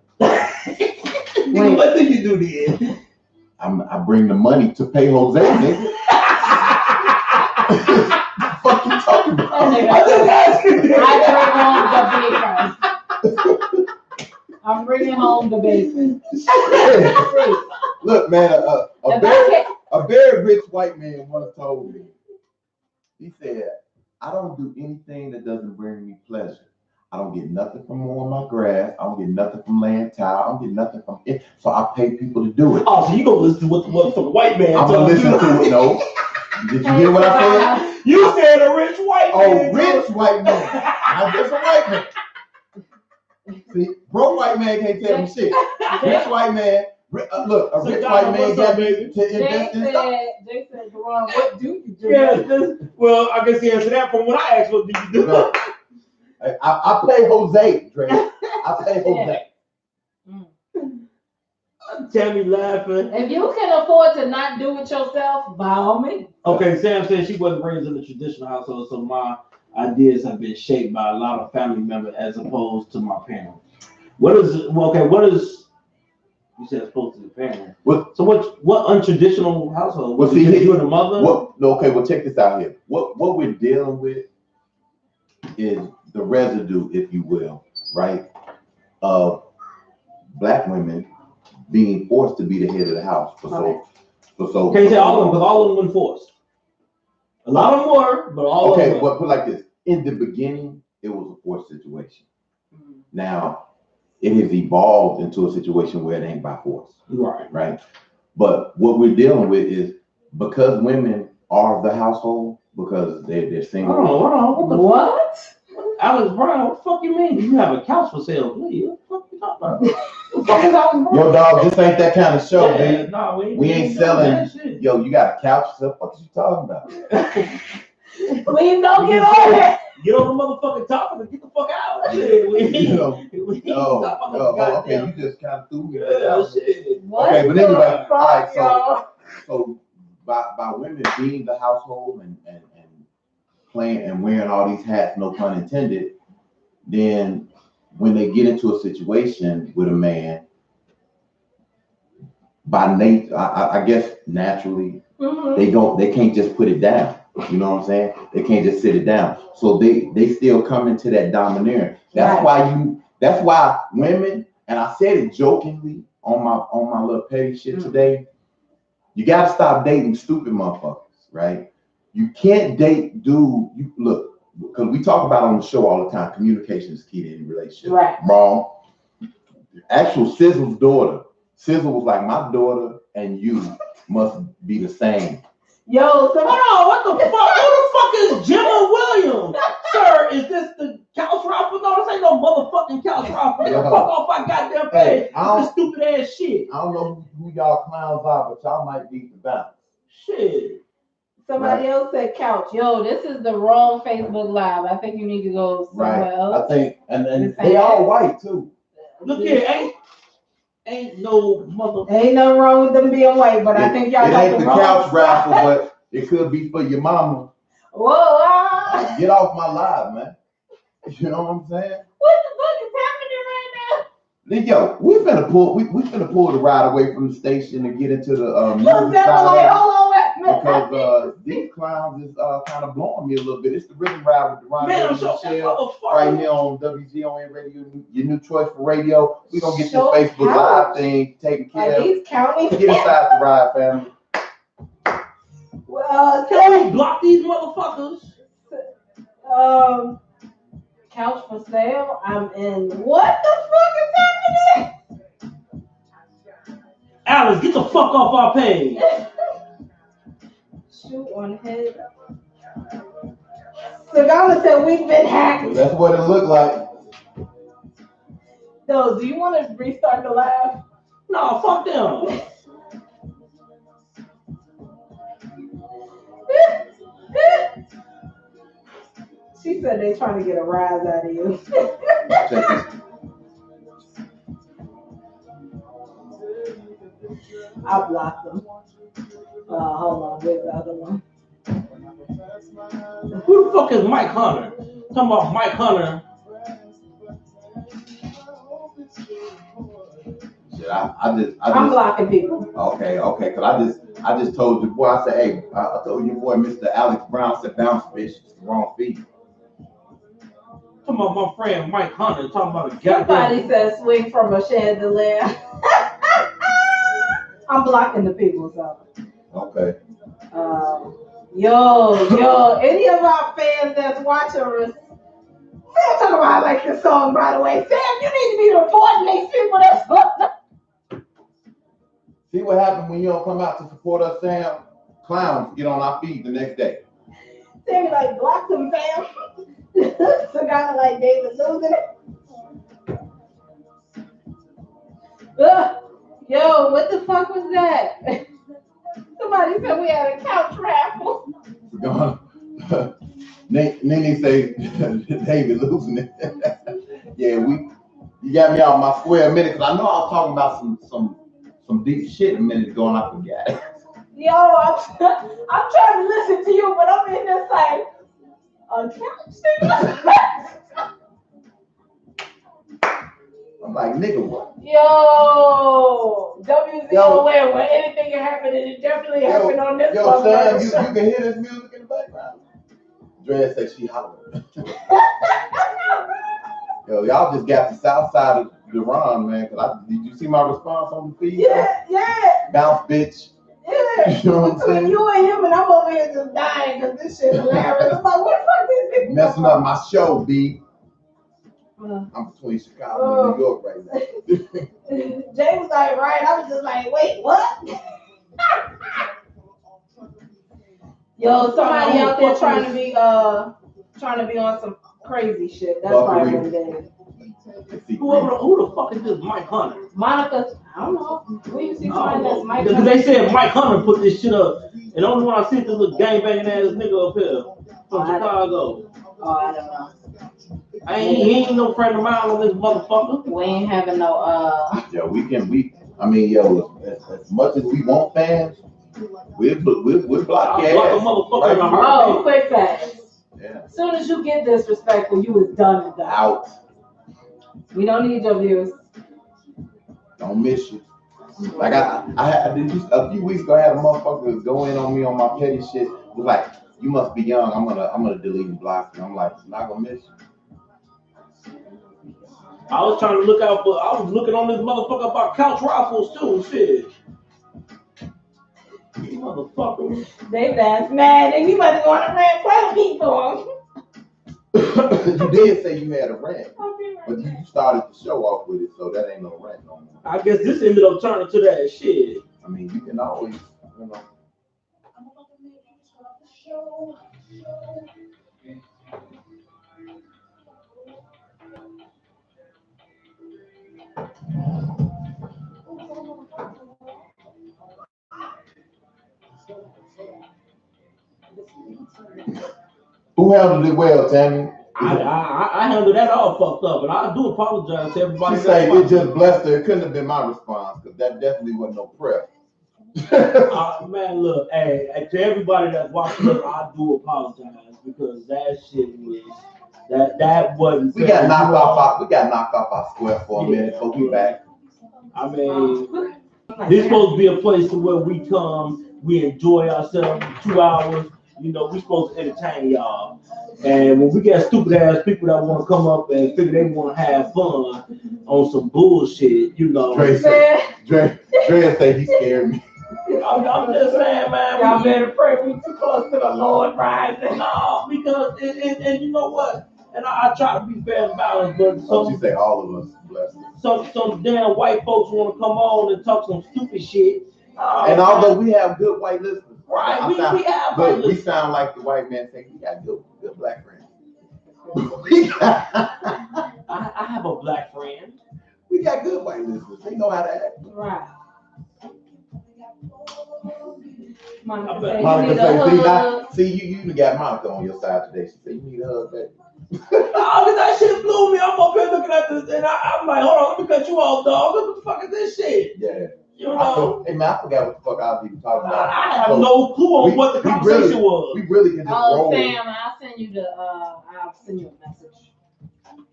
What do you do then? I bring the money to pay Jose, nigga. What the fuck you talking about? I just asked you. I'm bringing home the bacon. Look, man, a very rich white man once told me. He said, I don't do anything that doesn't bring me pleasure. I don't get nothing from mowing my grass. I don't get nothing from laying tile. I don't get nothing from it. So I pay people to do it. Oh, so you gonna listen to what some white man I'm gonna listen to it. No. Did you hear what I said? You said a rich white man. Oh, rich white man. Not just a white man. See, broke white man can't tell me shit. Rich white man. Look, a rich white man got me to invest in stuff. They said, Deron, what do you do? Yeah, well, I guess the answer to that from what I asked, what do you do? No. I play Jose, Dre. I play Jose. Tammy laughing. If you can afford to not do it yourself, by all means. Okay, Sam said she wasn't raised in a traditional household, so my ideas have been shaped by a lot of family members as opposed to my parents. What is you said opposed to the parents? What untraditional household? Well, See, see, you and the mother? Well, check this out here. What we're dealing with is the residue, if you will, right, of black women being forced to be the head of the house. Can't say all of them, because all of them were forced. A lot of them were, but all of them. Okay, but put like this: in the beginning, it was a forced situation. Now, it has evolved into a situation where it ain't by force. Right. But what we're dealing with is because women are the household, because they're single. Hold on. What? Alex Brown, what the fuck you mean? You have a couch for sale, please. What the fuck you talking about? What the fuck is Alex Brown? Yo, dog, this ain't that kind of show, man. Nah, we ain't selling. Yo, you got a couch? What you talking about? Please don't get on it. Get on the motherfucking topic and get the fuck out. Okay, you just kind of threw me. What? Okay, but anyway, all right, so by women being the household and playing and wearing all these hats, no pun intended, then when they get into a situation with a man, by nature, I guess naturally, they can't just put it down. You know what I'm saying? They can't just sit it down. So they still come into that domineering. That's why women, and I said it jokingly on my little petty shit today, you gotta stop dating stupid motherfuckers, right? You can't date look, because we talk about on the show all the time, communication is key to any relationship. Right. Wrong. Actual Sizzle's daughter. Sizzle was like, my daughter and you must be the same. Yo, hold on, what the fuck? Who the fuck is Gemma Williams? Sir, is this the couch rapper? No, this ain't no motherfucking couch rapper. Get the fuck off my goddamn page. This stupid ass shit. I don't know who y'all clowns are, but y'all might be the balance. Shit. Somebody else said couch. Yo, this is the wrong Facebook Live. I think you need to go somewhere else. I think, and they all white too. Look here, ain't no mother. Ain't nothing wrong with them being white, but I think y'all got ain't the couch rapper, but it could be for your mama. Whoa! Get off my live, man. You know what I'm saying? What the fuck is happening right now? Yo, we finna pull the ride away from the station and get into the music side. Hold on, because these clowns is kind of blowing me a little bit. It's the Rhythm Ride with Ron right here on WZON Radio, your new choice for radio. We gonna get this Facebook Live thing taken care of. Get inside the ride, family. Well, can we block these motherfuckers? Couch for sale. I'm in. What the fuck is happening? Alice, get the fuck off our page. Shoot on head. Sagala said we've been hacked. That's what it looked like. So, do you want to restart the live? No, fuck them. She said they trying to get a rise out of you. I blocked them. Hold on, where's the other one? Who the fuck is Mike Hunter? Talking about Mike Hunter. Shit, I'm blocking people. Okay, cause I just told your boy, I said, hey, I told your boy, Mr. Alex Brown said bounce, bitch, it's the wrong feed. Talking about my friend Mike Hunter, talking about a goddamn. Somebody said swing from a chandelier. I'm blocking the people, so. Okay. Yo, any of our fans that's watching us, Sam talking about I like this song, by the way. Sam, you need to be reporting these people that's See what happens when you don't come out to support us, Sam? Clowns get on our feet the next day. Sam be like, block them, Sam. So kind of like David losing it. Yo, what the fuck was that? Somebody said we had a couch raffle. Nene say David losing it. Yeah, you got me out my square minute because I know I was talking about some some deep shit a minute ago and I forgot. Yo, I'm trying to listen to you, but I'm in this like, I'm like, nigga, what? Yo, WZO where anything can happen, and it definitely happened on this Yo, Sam, show. you can hear this music in the background. Dre said she hollering. Yo, y'all just got the south side of the run, man. Did you see my response on the feed? Yeah. Bounce, bitch. Yeah. You know what I'm saying? Between you and him, and I'm over here just dying because this shit is hilarious. I'm like, what the fuck these people Messing up my show, B. Uh, I'm between Chicago and New York right now. Jay was like, right. I was just like, wait, what? Yo, somebody out there trying to be on some crazy shit. That's probably what it is. Who the fuck is this Mike Hunter? Monica, I don't know. Where you see somebody that's Mike Because Hunter? they said Mike Hunter put this shit up, and the only one I see is this little gangbanging ass nigga up here from Chicago. Oh, I don't know. He ain't no friend of mine on this motherfucker. We ain't having no Yo, as much as we want fans, we'll block your ass. Block a motherfucker in a heartbeat. Oh, quick fast. Yeah. As soon as you get disrespectful, you is done and done. Out. We don't need your views. Don't miss you. Like I did just a few weeks ago, I had a motherfucker go in on me on my petty shit. It was like, you must be young. I'm gonna delete and block you. I'm like, I'm not gonna miss you. I was trying to look out for. I was looking on this motherfucker about couch rifles too. Shit. You motherfuckers. They that's mad. And you about to go on a rant. Play the beat for him. You did say you had a rant, but you started the show off with it, so that ain't no rant no more. I guess this ended up turning to that shit. I mean, you can always, Who handled it well, Tammy? I handled that all fucked up, and I do apologize to everybody. She say it just blessed her. It couldn't have been my response because that definitely wasn't no prep. Man, look, hey, to everybody that's watching this, I do apologize because that shit was that wasn't. We got knocked off our square for a minute, but we back. I mean, this supposed to be a place where we come, we enjoy ourselves for 2 hours. You know, we supposed to entertain y'all. And when we got stupid ass people that want to come up and figure they want to have fun on some bullshit, you know. Dre say he scared me. I'm just saying, man. Y'all better pray we too close to the Lord rising. No, because and you know what? And I try to be fair and balanced, but She say all of us blessed. Some damn white folks want to come on and talk some stupid shit. And although we have good white listeners, right? We have white listeners. We sound like the white man saying we got good black friends. I have a black friend. We got good white listeners. They know how to act. Right. Monica say, you got Monica on your side today. She said, you need a hug, baby. Oh, that shit blew me. I'm up here looking at this, and I'm like, hold on, let me cut you off, dog. What the fuck is this shit? Yeah. You know? Hey, man, I forgot what the fuck I was even talking about. I have no clue on what the conversation was. We really can just roll. Sam, I'll send you a message.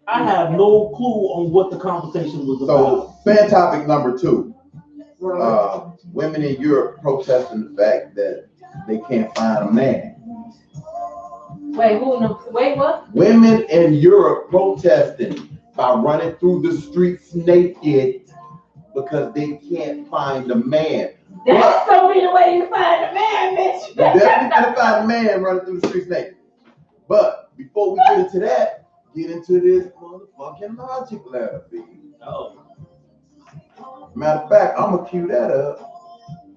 I have no clue on what the conversation was about. So, fan topic number 2. Women in Europe protesting the fact that they can't find a man. Wait, what? Women in Europe protesting by running through the streets naked because they can't find a man. That's gonna be the way you find a man, bitch. You're definitely gonna find a man running through the streets naked. But before we get into that, get into this motherfucking logic letter, baby. Oh. Matter of fact, I'm gonna cue that up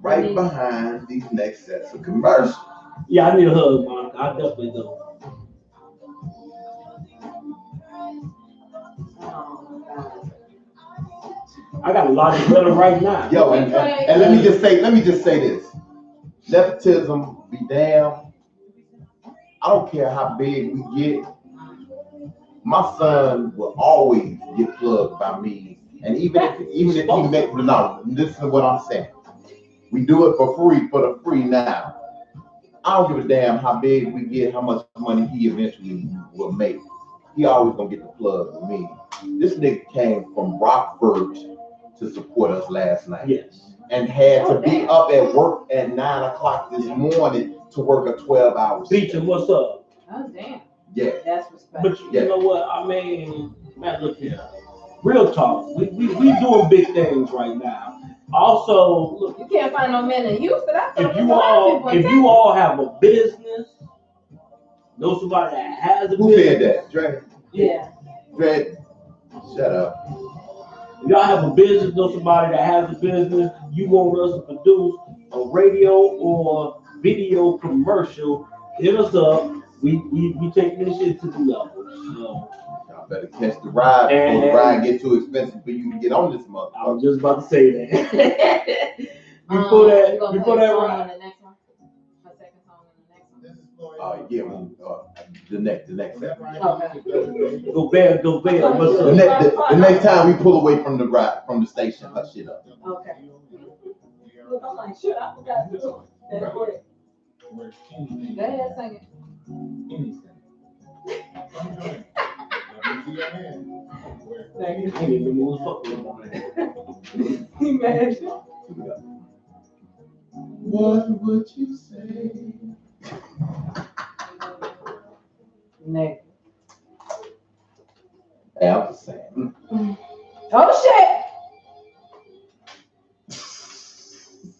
right behind these next sets of commercials. Yeah, I need a hug, Monica. I definitely do. I got a lot of letter right now. Yo, and let me just say this. Nepotism be damn. I don't care how big we get. My son will always get plugged by me And even if he make, no, this is what I'm saying. We do it for the free now. I don't give a damn how big we get, how much money he eventually will make. He always gonna get the plug with me. This nigga came from Rockford to support us last night. Yes. And had to be up at work at 9 o'clock this morning to work a 12-hour shift. Beecham, what's up? Oh, damn. Yeah. That's respect. But you know what? I mean, man, look here. Real talk. We doing big things right now. Also, look. You can't find no men in Houston. If you all have a business, know somebody that has a Who business. said that? Dre? Yeah. Dre, shut up. If y'all have a business, know somebody that has a business, you want us to produce a radio or video commercial, hit us up. We take this shit to the level. So, y'all better catch the ride before the ride get too expensive for you to get on this month. I was just about to say that. before that ride. On the next one? A second song on the next one? Oh yeah, the next episode. Okay. Go back. What's up? The next time we pull away from the station, her shit up. Okay. Look, I'm like, shit, I forgot to do that. Go ahead, sing it. What would you say? Nigga. Hey, I'm just saying. Oh shit!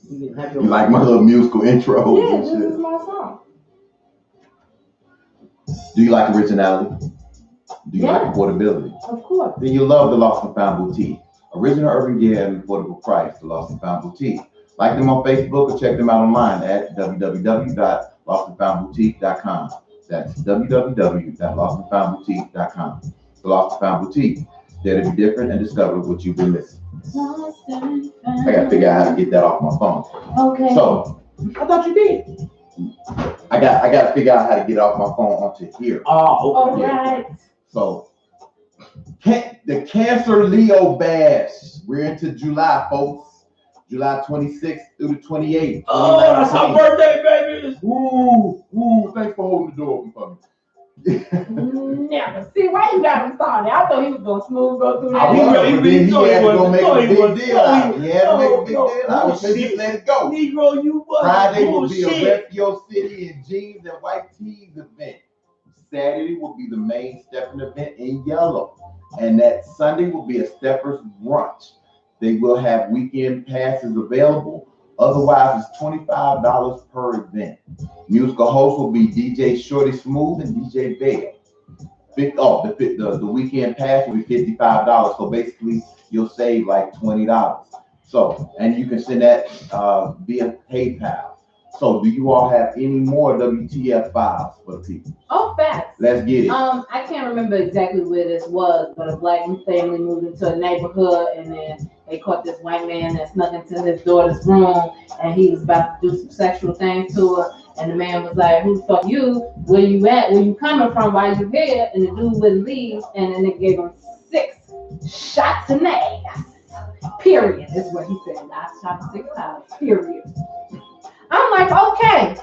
You like my little musical intro? Yeah, this is my song. Do you like originality? Do you like affordability? Of course. Then you love the Lost and Found Boutique. Original urban gear at an affordable price, the Lost and Found Boutique. Like them on Facebook or check them out online at www.lostandfoundboutique.com. That's www.lostandfoundboutique.com. The Lost and Found Boutique. There to be different and discover what you've been missing. I gotta figure out how to get that off my phone. Okay. So I thought you did. I gotta figure out how to get it off my phone onto here. Oh, okay. All right. So the Cancer Leo Bash. We're into July, folks. July 26th through the 28th. Oh, that's our birthday, baby. Woo. Thanks for holding the door open for me. Never. See, why you got him started? I thought he was gonna smooth go through that. He had to make a big deal out. He had to make a big deal out. He just let it go. Negro, you was Friday will be a bullshit. Rep Your City in jeans and white tees event. Saturday will be the main stepping event in yellow. And that Sunday will be a steppers brunch. They will have weekend passes available. Otherwise, it's $25 per event. Musical hosts will be DJ Shorty Smooth and DJ Vale. The weekend pass will be $55. So basically, you'll save like $20. So, and you can send that via PayPal. So, do you all have any more WTF files for the people? Oh, facts. Let's get it. I can't remember exactly where this was, but a black family moved into a neighborhood, and then they caught this white man that snuck into his daughter's room, and he was about to do some sexual things to her. And the man was like, "Who the fuck you? Where you at? Where you coming from? Why you here?" And the dude wouldn't leave, and then they gave him 6 shots in the ass. Period is what he said. I shot 6 times. Period. I'm like, okay.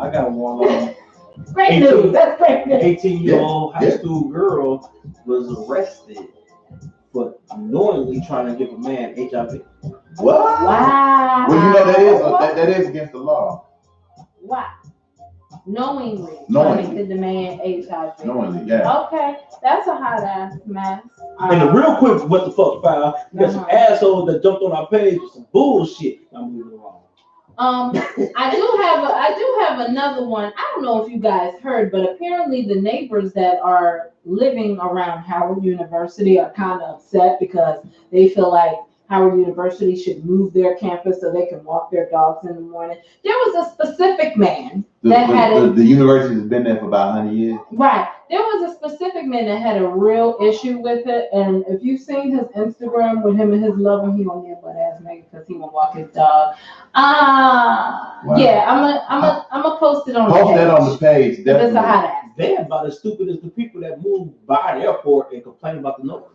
I got one. Great news. That's great news. 18-year-old high school girl was arrested for knowingly trying to give a man HIV. What? Wow. Well, that is against the law. Wow. Knowingly. Knowingly. Trying to give the man HIV. Knowingly, yeah. Okay. That's a hot ass mess. And a real quick, what the fuck file? We got some assholes that jumped on our page with some bullshit. I'm moving along. I do have another one. I don't know if you guys heard, but apparently the neighbors that are living around Howard University are kind of upset because they feel like Howard University should move their campus so they can walk their dogs in the morning. There was a specific man the university has been there for about 100 years. Right. There was a specific man that had a real issue with it, and if you've seen his Instagram with him and his lover, he on there butt ass nigga because he won't walk his dog. Wow. Yeah, I'm a post it on the page. Post that on the page. If it's a hot ass. They're about as stupid as the people that move by the airport and complain about the noise.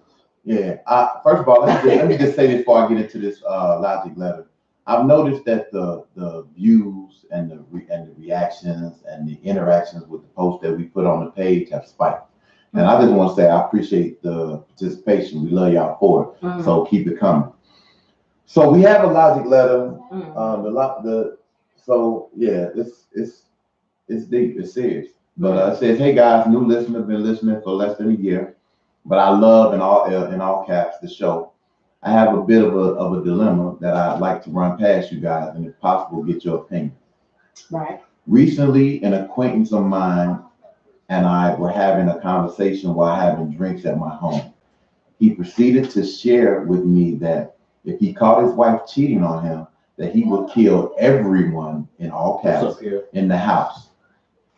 Yeah. First of all, let me just say this before I get into this logic letter. I've noticed that the views and the reactions and the interactions with the posts that we put on the page have spiked. And I just want to say I appreciate the participation. We love y'all for it. So keep it coming. So we have a logic letter. So yeah, it's deep, it's serious. But it says, hey guys, new listener, been listening for less than a year, but I love in all caps the show. I have a bit of a dilemma that I'd like to run past you guys, and if possible, get your opinion. Right. Recently, an acquaintance of mine and I were having a conversation while having drinks at my home. He proceeded to share with me that if he caught his wife cheating on him, that he would kill everyone, in all caps, in the house.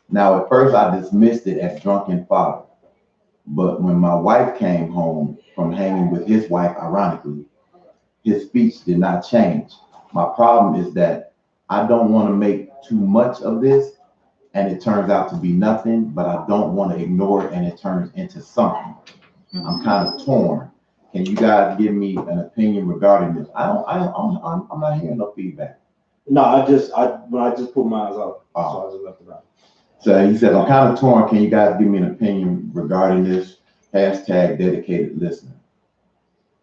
Now, at first, I dismissed it as drunken fodder. But when my wife came home from hanging with his wife, ironically, his speech did not change. My problem is that I don't want to make too much of this and it turns out to be nothing, but I don't want to ignore it and it turns into something. I'm kind of torn. Can you guys give me an opinion regarding this? I'm not hearing no feedback. No, I just put mine out, so I just left it out. So he says, I'm kind of torn. Can you guys give me an opinion regarding this? Hashtag dedicated listener.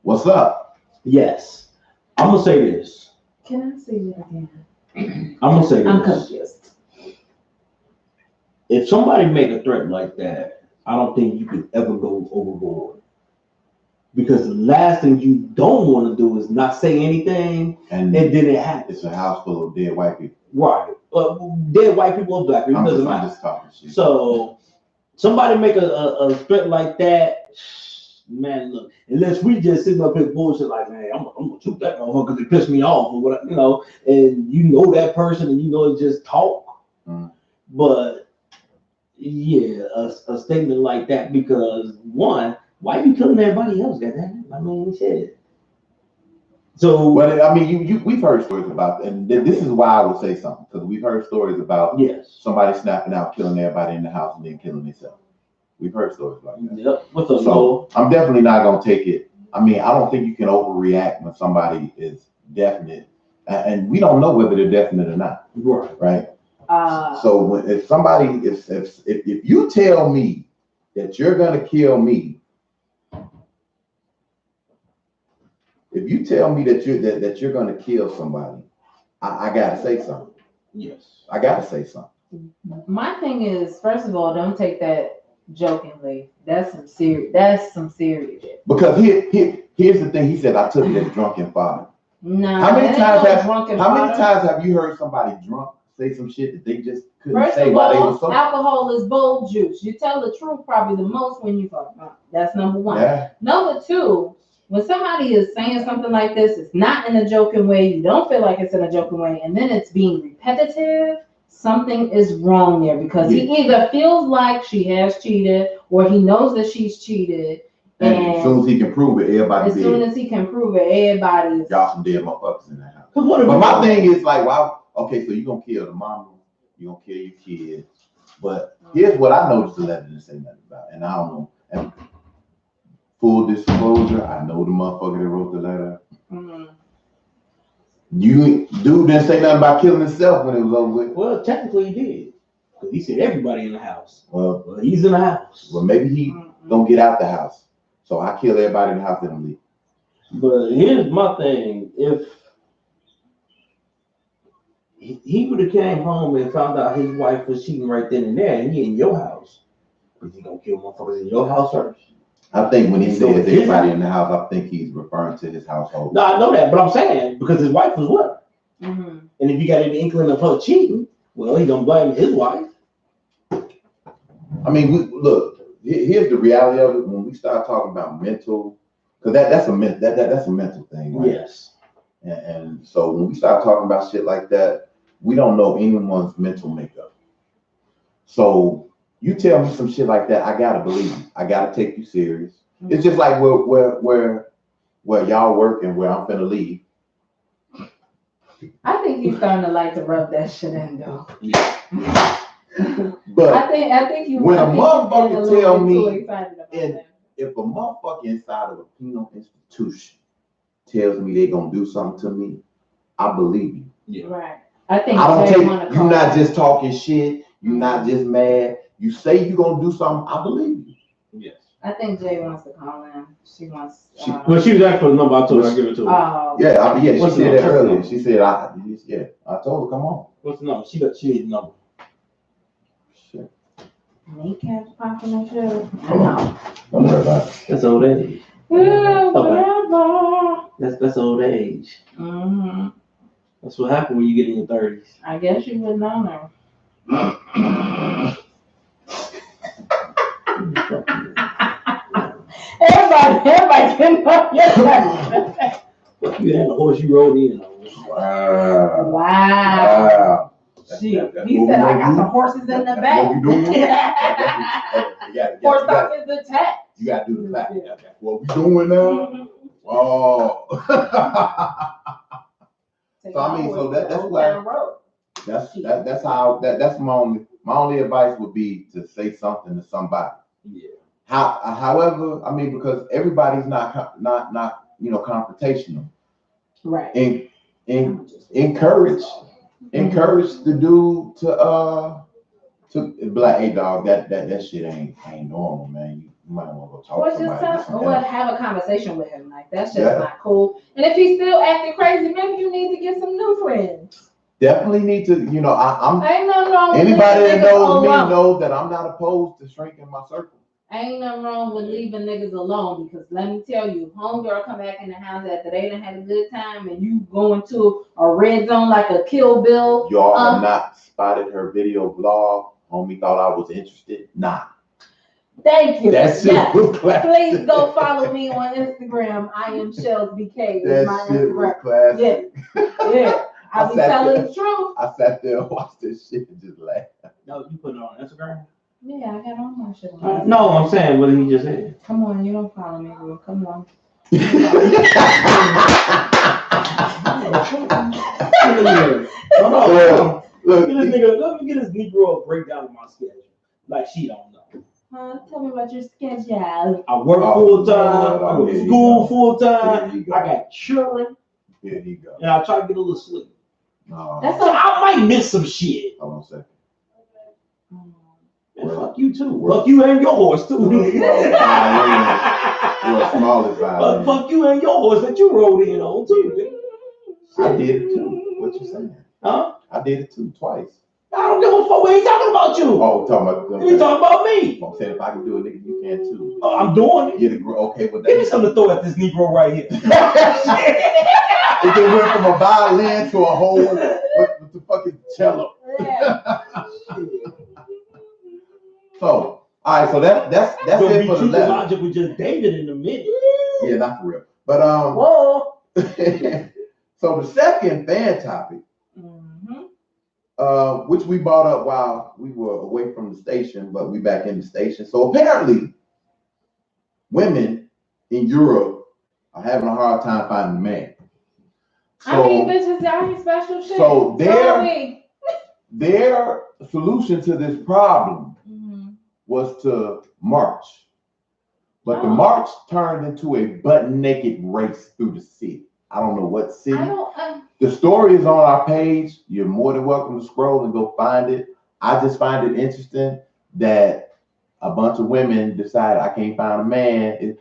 What's up? Yes. I'm going to say this. Can I say it again? I'm going to say this. I'm confused. If somebody make a threat like that, I don't think you could ever go overboard. Because the last thing you don't want to do is not say anything and then it happens. It's a house full of dead white people. Right. Dead white people or black people. I'm just talking shit. So somebody make a threat like that, man, look, unless we just sitting up here bullshit like, man, I'm gonna shoot that motherfucker because it pissed me off or what, and you know that person and you know it just talk. But yeah, a statement like that, because one, why you killing everybody else? Goddamn, I mean, shit. So, well, I mean, we've heard stories about, and this is why I would say something, because we've heard stories about somebody snapping out, killing everybody in the house, and then killing themselves. We've heard stories like that. Yep. What's up, so I'm definitely not gonna take it. I mean, I don't think you can overreact when somebody is definite, and we don't know whether they're definite or not. Right. So if somebody, if you tell me that you're gonna kill me, if you tell me that you're gonna kill somebody, I gotta say something. Yes. I gotta say something. My thing is, first of all, don't take that jokingly. That's some serious shit. Because here's the thing. He said, I took it as drunken fodder. No. How many times have you heard somebody drunk say some shit that they just couldn't say while they were sober? Alcohol is bold juice. You tell the truth probably the most when you fuck up. That's number one. Yeah. Number two, when somebody is saying something like this, it's not in a joking way. You don't feel like it's in a joking way, and then it's being repetitive. Something is wrong there, because he either feels like she has cheated or he knows that she's cheated. And as soon as he can prove it, everybody. As soon as he can prove it, everybody. Y'all some dead motherfuckers in that house. But my thing is like, wow, okay, so you're gonna kill the mama, you're gonna kill your kids. But here's what I noticed the letter didn't say nothing about, and I don't know. And full disclosure, I know the motherfucker that wrote the letter. Dude didn't say nothing about killing himself when it was over with. Well, technically he did, because he said everybody in the house. Well, he's in the house. Well, maybe he don't get out the house, so I kill everybody in the house and I'm leave. But here's my thing: if he would have came home and found out his wife was cheating right then and there, and he in your house, is he gonna kill motherfuckers in your house first? I think when he says everybody in the house, I think he's referring to his household. No, I know that, but I'm saying because his wife was with him. And if you got any inkling of her cheating, well, he's gonna blame his wife. I mean, look. Here's the reality of it. When we start talking about mental, because that's a mental thing, right? Yes. And so when we start talking about shit like that, we don't know anyone's mental makeup. So you tell me some shit like that, I gotta believe you. I gotta take you serious. It's just like where y'all work and where I'm finna leave. I think he's starting to like to rub that shit in, though. But I think you. When a motherfucker tell me, if a motherfucker inside of a penal institution tells me they gonna do something to me, I believe you. Yeah. Right. I think I don't Jay take wanna you call not her. just talking shit, you not just mad. You say you gonna do something, I believe you. Yes. I think Jay wants to call in. She wants. Well, she was asking for the number. I told her I'd give it to her. Yeah, she What's the said that number? earlier. She said, I told her, come on. What's the number? She needs the number. Shit. Kneecaps popping and shit. I know. Don't worry about it. That's old age. Yeah, whatever. That's old age. Mm-hmm. That's what happened when you get in your 30s. I guess you would know her. Everybody can know your Fuck you had the horse you rode in on. Wow. He said, I got some horses in the back. What we doing? Horse stock is attached. You gotta do the fact. What we doing now? Oh. So I mean, so that's how that's my only advice would be to say something to somebody. Yeah. However, I mean, because everybody's not confrontational. Right. And encourage the dude to be like, hey dog, that shit ain't normal, man. You might want to go talk to somebody. Have a conversation with him. Like that's just not cool. And if he's still acting crazy, maybe you need to get some new friends. Definitely need to, I'm. Ain't nothing wrong with anybody that knows me knows that I'm not opposed to shrinking my circle. Ain't nothing wrong with leaving niggas alone because let me tell you, homegirl come back in the house after they done had a good time and you going to a red zone like a Kill Bill. Y'all have not spotted her video vlog. Homie thought I was interested. Nah. Thank you. That shit was classic. Please go follow me on Instagram. I am Shells BK. That shit was classic. Yeah. I'll be telling the truth. I sat there and watched this shit and just laughed. No, you put it on Instagram? Yeah, I got all my shit on. No, I'm saying what he just said. Come on, you don't follow me, bro. Come on. No. Look, let me get this Negro a breakdown of my schedule. Like she don't know. Tell me about your schedule. I work full time. I go to school full time. I got children. Here he go. And I try to get a little sleep. No. That's So I might miss some shit. Hold on a second. And fuck you too. Fuck you and your horse too. Fuck you and your horse that you rode in on too. I did it too. What you saying? Huh? I did it too, twice. I don't give a fuck. We ain't talking about you. Oh, we're talking about. We talking about me. I'm saying if I can do it, nigga, you can too. I'm doing it. Get it, okay, well, Give me something to throw at this Negro right here. It went from a violin to a whole with the fucking cello. Yeah. So, all right, so that's Gonna it be for the Truth and letter. Logic with just David in a minute. Yeah, not for real. But Whoa. so the second fan topic, which we brought up while we were away from the station, but we back in the station. So apparently, women in Europe are having a hard time finding a man. So, I mean, bitches, y'all ain't special shit. So their solution to this problem was to march. But the march turned into a butt-naked race through the city. I don't know what city. The story is on our page. You're more than welcome to scroll and go find it. I just find it interesting that a bunch of women decide I can't find a man.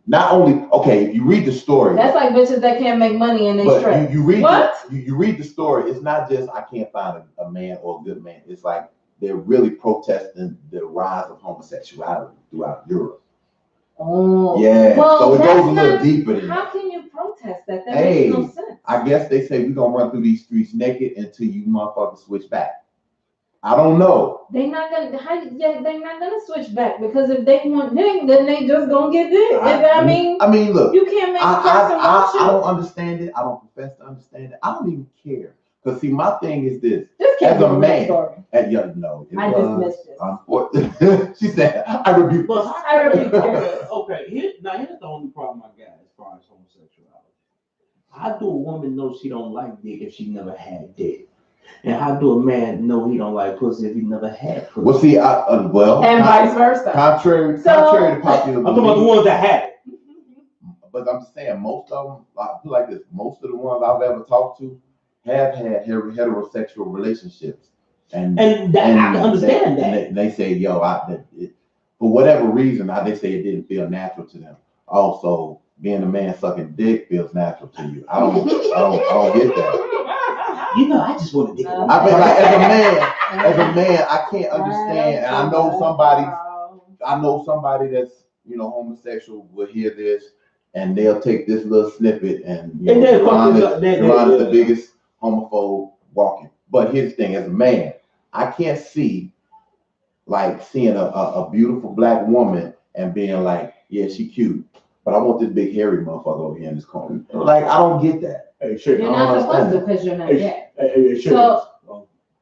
Not only, okay, if you read the story. That's like bitches that can't make money and they straight. You read you read the story. It's not just I can't find a man or a good man. It's like they're really protesting the rise of homosexuality throughout Europe. Oh. Yeah. Well, so it goes a little deeper than that. How can you protest that? That makes no sense. I guess they say we're gonna run through these streets naked until you motherfuckers switch back. I don't know. They're not gonna switch back because if they want dick, then they just gonna get dick. I mean, look, you can't make a person want you. I don't understand it. I don't profess to understand it. I don't even care. Because see, my thing is this: as a man, I dismissed it. She said, "I rebuke." Okay, here's the only problem I got as far as homosexuality. How do a woman know she don't like dick if she never had dick? And how do a man know he don't like pussy if he never had pussy? Well, see, and vice versa. Contrary to popular I'm talking about the ones that have it. But I'm just saying, most of them, I feel like this, most of the ones I've ever talked to have had heterosexual relationships. And I can understand that. And they say, yo, for whatever reason, they say it didn't feel natural to them. Also, being a man sucking dick feels natural to you. I don't get that. You know, I just want to dick. I mean, like, as a man, I can't understand. And I know somebody that's, you know, homosexual will hear this and they'll take this little snippet and you know, Ron is the biggest homophobe walking. But here's the thing, as a man, I can't see like seeing a beautiful black woman and being like, yeah, she cute, but I want this big hairy motherfucker over here in this corner. Like, I don't get that. Hey, shit. You're not supposed to because you're not gay. Hey, shit. So,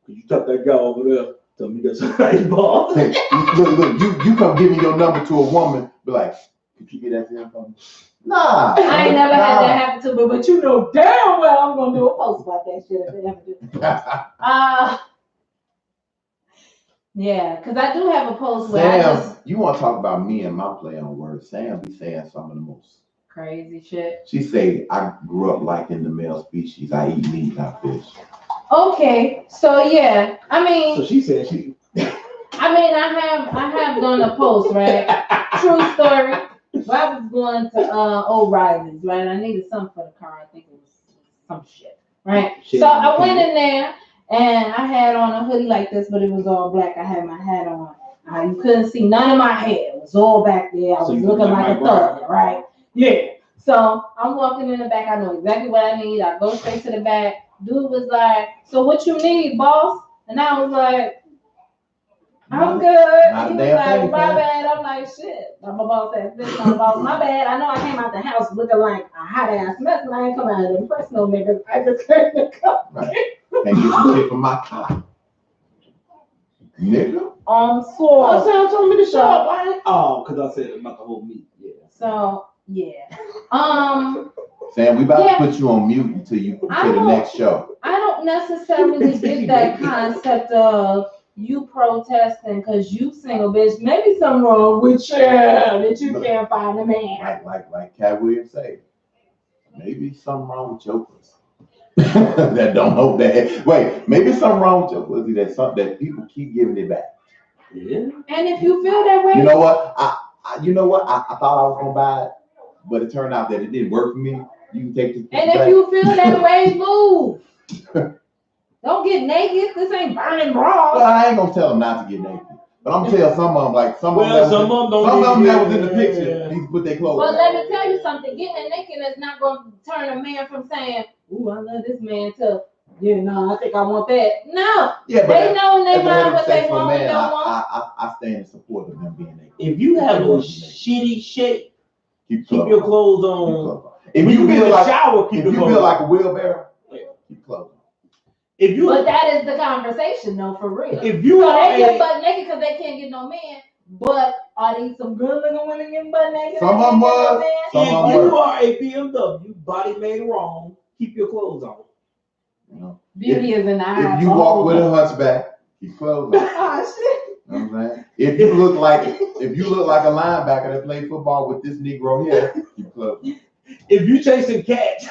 could you tuck that guy over there? Tell me that's a nice ball. Hey, look, you come give me your number to a woman, be like, could you get that to him for me? Nah. I ain't never had that happen to me, but you know damn well I'm gonna do a post about that shit if it ever do. Yeah, because I do have a post where Sam, you want to talk about me and my play on words? Sam be saying some of the most crazy shit. She say, I grew up liking the male species. I eat meat, not fish. Okay, so yeah, I mean. So she said she. I mean, I have done a post, right? True story. I was going to O'Reilly's, right? I needed something for the car. I think it was some shit, right? So I went in there and I had on a hoodie like this, but it was all black. I had my hat on. You couldn't see none of my hair. It was all back there. I was looking like a thug, right? Yeah. So I'm walking in the back. I know exactly what I need. I go straight to the back. Dude was like, so what you need, boss? And I was like, I'm good. He was like, my bad. I'm like, shit. My boss said, this my boss. My bad. I know I came out the house looking like a hot ass mess, and I ain't come out to impress no niggas. I just came to come. Right. Can't get some shit from my car. Nigga. So. Sam told me to show up. Oh, because I said about the whole meat. Yeah. So, yeah. Sam, we about to put you on mute until you to the next show. I don't necessarily get that concept of you protesting because you single, bitch. Maybe something wrong with you that you can't find a man. Like Cat Williams say, maybe something wrong with your pussy. That don't hope that. Wait, maybe something wrong with your pussy that people keep giving it back. Yeah. And if you feel that way, you know what? I thought I was gonna buy it, but it turned out that it didn't work for me. You can take this. And if you feel that way, move. Don't get naked. This ain't burning bras. Well, I ain't gonna tell them not to get naked, but I'm gonna tell some of them that was in the picture. Need to put their clothes. Well, let me tell you something. Getting naked is not gonna turn a man from saying, "Ooh, I love this man," to I think I want that. No. Yeah, but they know in their mind what they want and don't want. I stand in support of them being naked. If you have a shitty shape, keep your clothes on. If you feel like a wheelbarrow, keep clothes on. But that is the conversation, though, for real. If you they get butt naked because they can't get no man, but are these some good looking women getting butt naked? Some of them was. If you are a BMW, body made wrong, keep your clothes on. Beauty is in the eye. If you walk with a hunchback, keep clothes on. Oh shit. You know what I'm saying? If you look like a linebacker that played football with this Negro here, keep clothes on. If you chasing cats,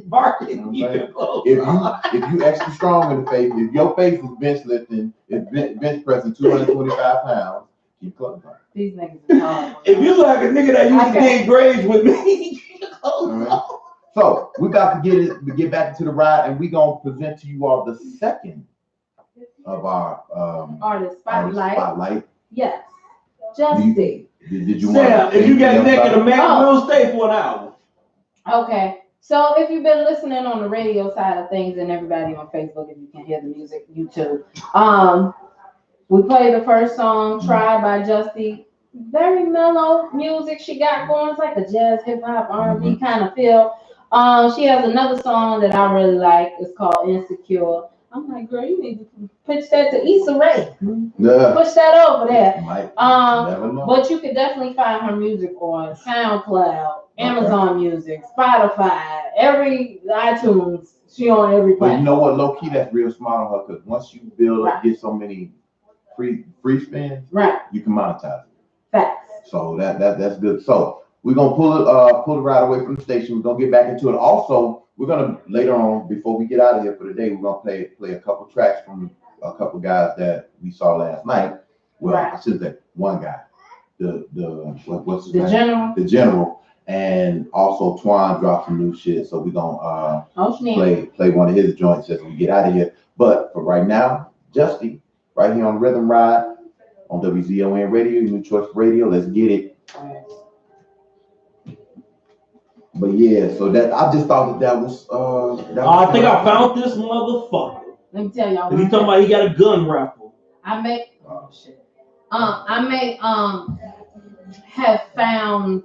barking, keep your clothes on. If you extra strong in the face, if your face is bench lifting, bench pressing 225 pounds, keep clothes on. These niggas are horrible. If you look like a nigga that used to get grades with me, keep your clothes on. So we about to get back into the ride, and we gonna present to you all the second of our Artist Spotlight. Yes, JUSTY. Did you Sam, if you got naked, a man will stay for an hour. Okay, so if you've been listening on the radio side of things, and everybody on Facebook, if you can hear the music, YouTube. We played the first song, "Try" by JUSTY. Very mellow music she got going. It's like a jazz, hip hop, R&B kind of feel. She has another song that I really like. It's called "Insecure." I'm like, girl, you need to pitch that to Issa Rae. Yeah. Push that over there. Never know. But you can definitely find her music on SoundCloud, Amazon Music, Spotify, every iTunes. She on every But you platform. know what? Low key, that's real smart on her because once you build up, get so many free spins, Right. you can monetize it. Facts. So that's good. So we're gonna pull the ride away from the station. We're gonna get back into it. Also, we're gonna later on before we get out of here for the day, we're gonna play a couple tracks from a couple guys that we saw last night. Well, Right. I should say one guy. What's his name? General. The General. And also Twan dropped some new shit. So we're gonna play one of his joints as we get out of here. But for right now, Justy, right here on Rhythm Ride on WZON Radio, New Choice Radio. Let's get it. But yeah, so that I just thought that was I think I found this motherfucker. Let me tell y'all. He talking about he got a gun raffle. I may have found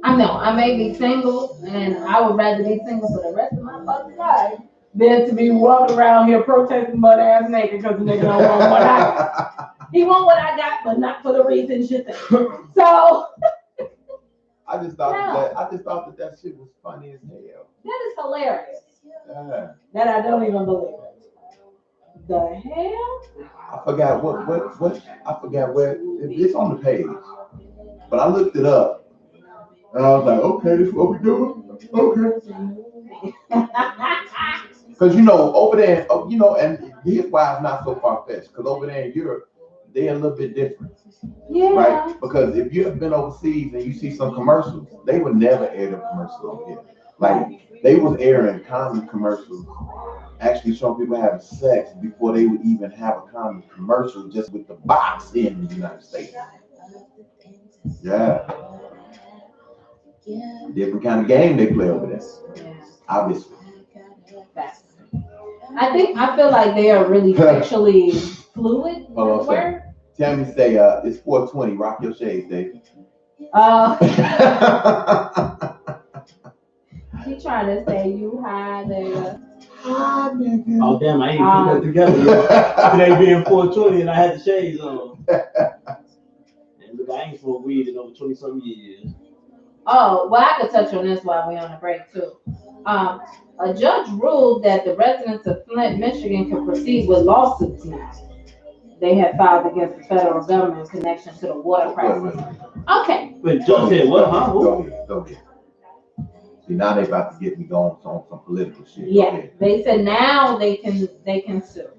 I may be single and I would rather be single for the rest of my fucking life than to be walking around here protesting butt ass naked because the nigga don't want what I got. He want what I got, but not for the reasons you think. So I just thought that shit was funny as hell. that is hilarious. Yeah. That I don't even believe it. The hell? I forgot what I forgot where it's on the page. But I looked it up. And I was like, okay, this is what we doing? Okay. Because over there, and here's why it's not so far-fetched. Because over there in Europe, they're a little bit different. Yeah. Right? Because if you have been overseas and you see some commercials, they would never air the commercials over here. Like, they was airing condom commercials, actually showing people having sex before they would even have a condom commercial just with the box in the United States. Yeah. Different kind of game they play over there. Yeah. Obviously. I feel like they are really sexually fluid. Hold on a second. Tammy say, it's 420. Rock your shades, Dave. She trying to say you high there. Hi, nigga. Oh damn, I ain't put that together yet. Today being 420 and I had the shades on. And look, I ain't smoked weed in over 20-something years. Oh, well, I could touch on this while we're on the break too. A judge ruled that the residents of Flint, Michigan, can proceed with lawsuits now. They have filed against the federal government in connection to the water crisis. Okay. But judge said what? Huh? Go ahead. See, now they about to get me going on some political shit. Yeah, they said now they can sue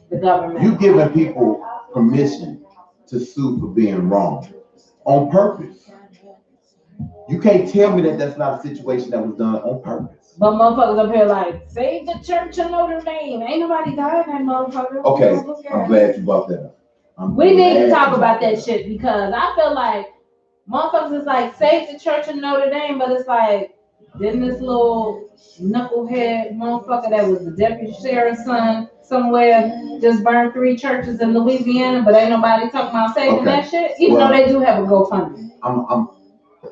the government. You giving people permission to sue for being wrong on purpose. You can't tell me that that's not a situation that was done on purpose. But motherfuckers up here like, save the church of Notre Dame. Ain't nobody dying that motherfucker. Okay, I'm glad you brought that up. We need to talk about that shit because I feel like motherfuckers is like, save the church of Notre Dame, but it's like, didn't this little knucklehead motherfucker that was the deputy sheriff's son somewhere just burned 3 churches in Louisiana, but ain't nobody talking about saving that shit? Even though they do have a GoFundMe.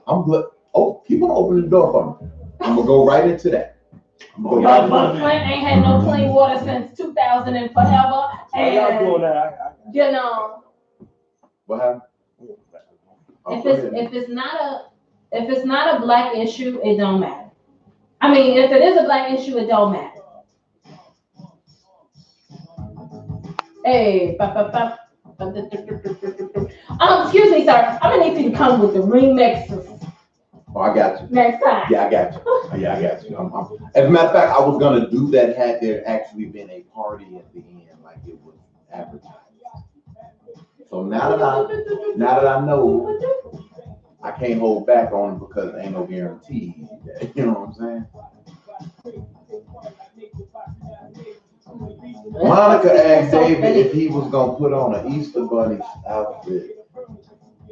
I'm good. Oh, keep on opening the door for me. I'm gonna go right into that. But Flint ain't had no clean water since 2000 and forever. And you know, what happened? If it's not a black issue, it don't matter. I mean, if it is a black issue, it don't matter. Hey, excuse me, sir. I'm gonna need you to come with the remixes. Oh, I got you. Next time. Yeah, I got you. Yeah, I got you. As a matter of fact, I was gonna do that had there actually been a party at the end, like it was advertised. So now that I know, I can't hold back on it because there ain't no guarantee. You know what I'm saying? Monica asked David if he was gonna put on an Easter Bunny outfit.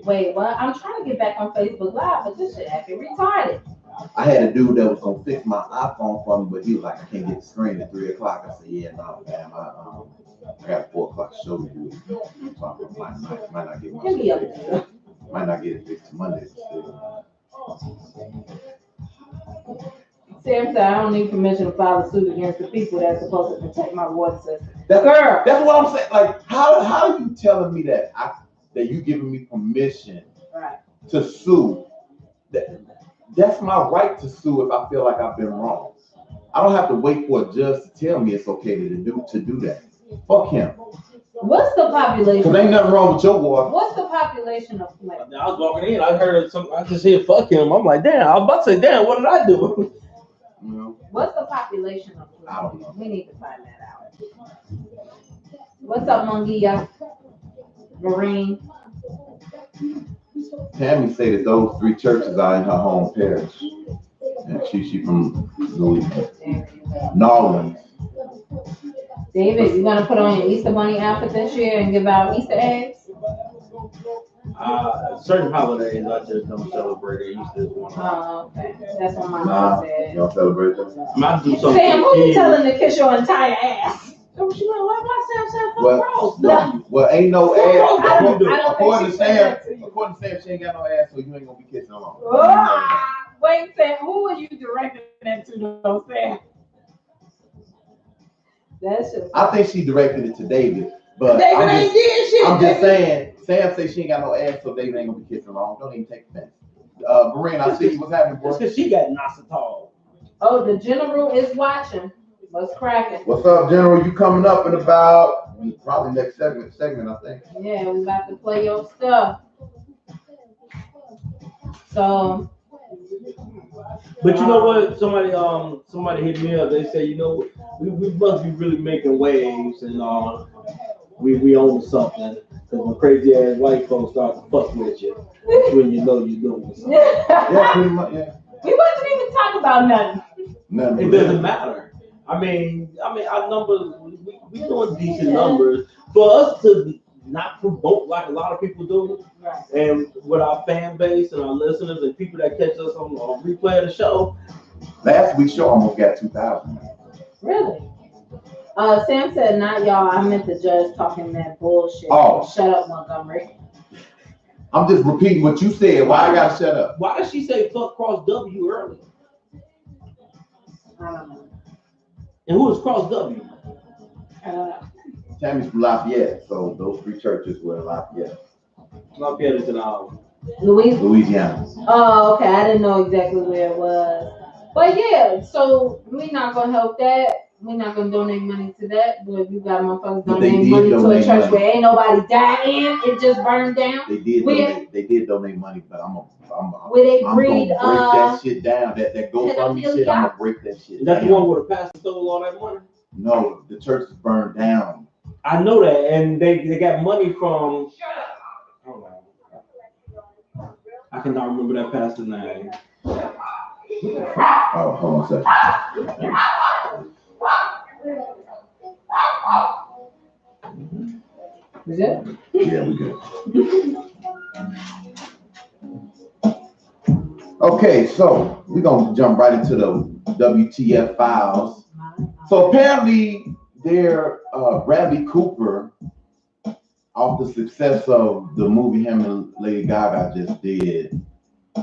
Wait, what? I'm trying to get back on Facebook Live, but this shit acting retarded. I had a dude that was gonna fix my iPhone for me, but he was like, I can't get the screen at 3 o'clock. I said, yeah, no, man, I got a 4 o'clock show to do. So I might not get my fixed. Might not get it fixed Monday. Sam said, I don't need permission to file a suit against the people that's supposed to protect my water system. That's what I'm saying. Like, how are you telling me that you giving me permission to sue? That's my right to sue if I feel like I've been wrong. I don't have to wait for a judge to tell me it's okay to do that. Fuck him. What's the population? Cause ain't nothing wrong with your water. What's the population of Flint? I was walking in, I heard some. I just said "fuck him." I'm like, damn. I was about to say, damn. What did I do? What's the population of Flint? I don't know. We need to find that out. What's up, Mungia? Marine. Tammy said that those 3 churches are in her home parish, and she from New Orleans. David, you gonna put on your Easter Bunny outfit this year and give out Easter eggs? Certain holidays I just don't celebrate. Easter is one. Oh, okay. That's what my mom said. You don't celebrate that? I do something. Sam, who you telling to kiss your entire ass? Oh, she gonna let myself Well, ain't no ass. I don't According to think Sam, she she ain't got no ass, so you ain't gonna be kissing her on. Wait, Sam, who are you directing that to, though, Sam? That's just. I think she directed it to David, but David ain't did shit. I'm just saying. Sam says she ain't got no ass, so David ain't gonna be kissing her on. Don't even take offense. Marine, I see what's happening, boy. It's because she got Nasatol. Oh, the general is watching. What's cracking? What's up, General? You coming up in about probably next segment, I think. Yeah, we about to play your stuff. So. But you know what? Somebody hit me up. They say, you know, we must be really making waves, and we own something. Because when crazy ass white folks start to fuck with you, that's when you know you're doing something. Yeah, pretty much. Yeah. We wasn't even talking about nothing. It doesn't matter. I mean, our numbers, we doing decent numbers. For us to not promote like a lot of people do, Right. and with our fan base and our listeners and people that catch us on replay of the show. Last week's show almost got 2,000. Really? Sam said, not y'all. I meant the judge talking that bullshit. Oh. Shut up, Montgomery. I'm just repeating what you said. Why I gotta shut up? Why did she say fuck Cross W earlier? I don't know. And who is Cross W? Tammy's from Lafayette, so those 3 churches were in Lafayette. Lafayette is in Louisiana. Oh, okay. I didn't know exactly where it was. But yeah, so we're not gonna help that. We're not gonna donate money to that. But you got motherfuckers donating money to a church where ain't nobody dying. It just burned down. They did donate money, but I'm Where they gonna breed break that shit down. That GoFundMe shit, I'm gonna break that shit Is that down. the one where the pastor stole all that money? No, the church is burned down. I know that, and they got money from. Hold on. I cannot remember that pastor's name. Oh, hold on a second. Is it? Yeah, we good. Okay, so we're gonna jump right into the WTF Files. So apparently, Bradley Cooper, off the success of the movie him and Lady Gaga just did,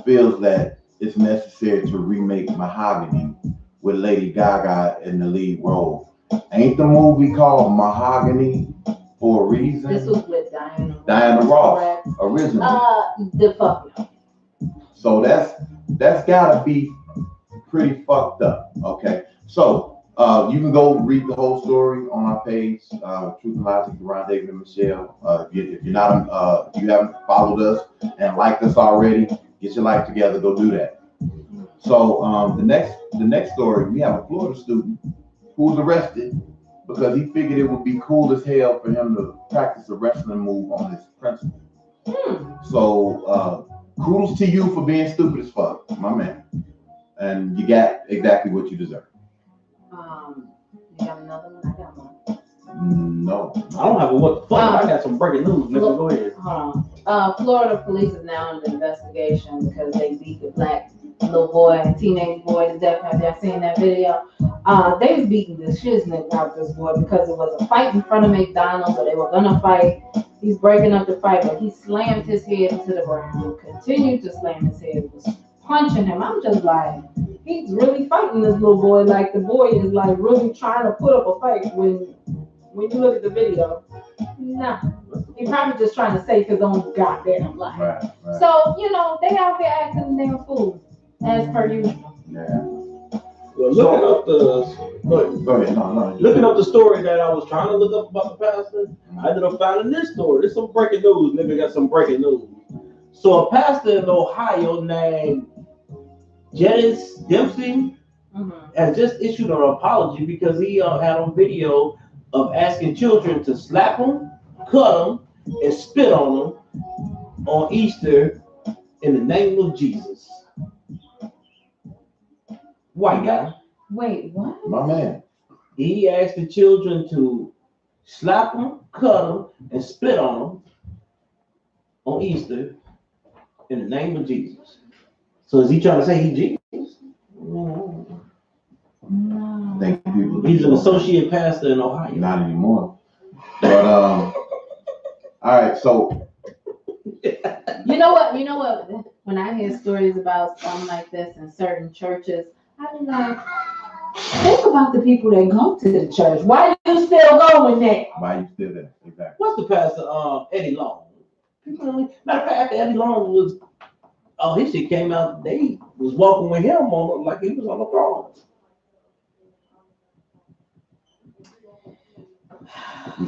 feels that it's necessary to remake Mahogany with Lady Gaga in the lead role. Ain't the movie called Mahogany for a reason? This was with Diana Ross, originally. The fuck no. So that's gotta be pretty fucked up. Okay, so you can go read the whole story on our page, Truth and Logic, Ron, David, and Michelle. If you haven't followed us and liked us already, get your life together. Go do that. So the next story, we have a Florida student who was arrested because he figured it would be cool as hell for him to practice a wrestling move on his principal. So kudos to you for being stupid as fuck, my man. And you got exactly what you deserve. You got another one? I got one. No. I don't have a what the fuck. I got some breaking news. Let's go ahead. Florida police is now under investigation because they beat the black little boy, teenage boy to death. Have y'all seen that video? They was beating the shiznit out this boy because it was a fight in front of McDonald's, so they were gonna fight. He's breaking up the fight, but he slammed his head into the ground, continued to slam his head, was punching him. I'm just like, he's really fighting this little boy. Like the boy is like really trying to put up a fight. When you look at the video, nah, he's probably just trying to save his own goddamn life. Right. So they out there acting a damn fool. as per usual. Yeah. Well, looking up the Go ahead. No. looking up the story that I was trying to look up about the pastor, I ended up finding this story. There's some breaking news. Nigga got some breaking news. So a pastor in Ohio named Janice Dempsey has just issued an apology because he had on video of asking children to slap them, cut them, and spit on them on Easter in the name of Jesus. White guy. Wait, what? My man. He asked the children to slap them, cut them, and spit on them on Easter in the name of Jesus. So is he trying to say he Jesus? No. I think people. He's an associate pastor in Ohio. Not anymore. But all right. So You know what? When I hear stories about something like this in certain churches, I be like, think about the people that go to the church. Why you still going there? why you still there? Exactly. What's the pastor? Eddie Long. Matter of fact, Eddie Long was. Oh, his shit came out. They was walking with him on like he was on the cross.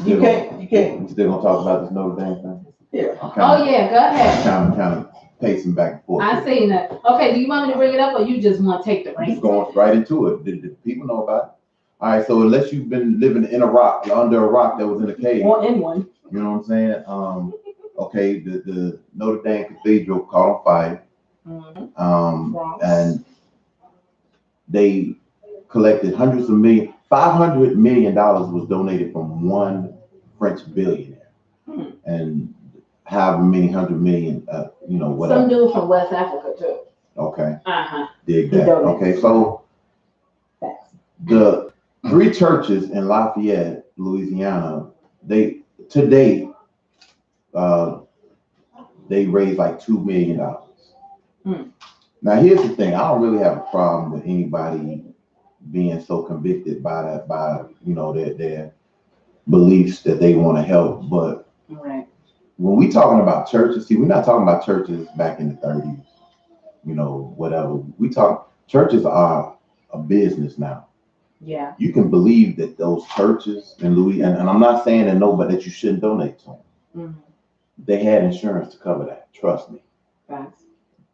You can't. You still gonna talk about this Notre Dame thing? Yeah. Oh yeah, go ahead. Kind of pacing back and forth. I seen that. Okay, do you want me to bring it up or you just want to take the Just reins? going right into it. The people know about it. All right. So unless you've been living in a rock, under a rock that was in a cave, Or in one. you know what I'm saying? Okay. The Notre Dame Cathedral caught on fire. And they collected hundreds of millions. $500 million was donated from one French billionaire, and however many 100 million, whatever. Some dude from West Africa too. Okay. He Dig that. donated. Okay, so the 3 churches in Lafayette, Louisiana, they raised like $2 million. Now here's the thing: I don't really have a problem with anybody being so convicted by their beliefs that they want to help, but when we talking about churches, see, we're not talking about churches back in the 30s, whatever. We talk churches are a business now. Yeah. You can believe that those churches in Louisiana, and I'm not saying that you shouldn't donate to them. They had insurance to cover that. Trust me. Thanks.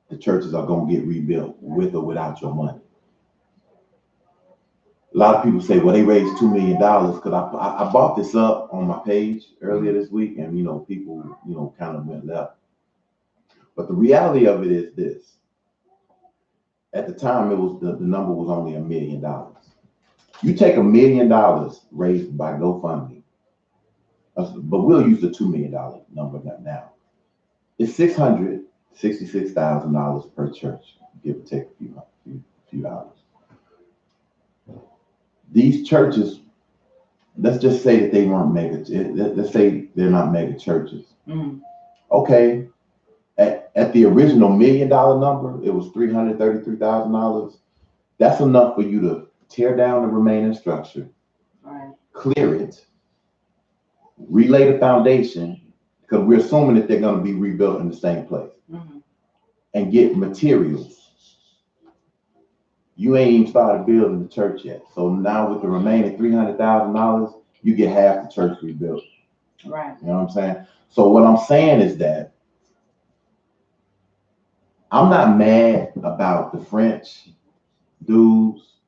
The churches are going to get rebuilt with or without your money. A lot of people say, well, they raised $2 million because I brought this up on my page earlier this week, and people kind of went left. But the reality of it is this: at the time, it was the number was only $1 million. You take $1 million raised by GoFundMe, but we'll use the $2 million number now. It's $666,000 per church, give or take a few dollars. These churches, let's just say that they weren't mega. Let's say they're not mega churches. Okay, at the original $1 million number, it was $333,000. That's enough for you to tear down the remaining structure, clear it, relay the foundation, because we're assuming that they're going to be rebuilt in the same place, and get materials. You ain't even started building the church yet. So now with the remaining $300,000, you get half the church rebuilt. Right. You know what I'm saying? So what I'm saying is that I'm not mad about the French dudes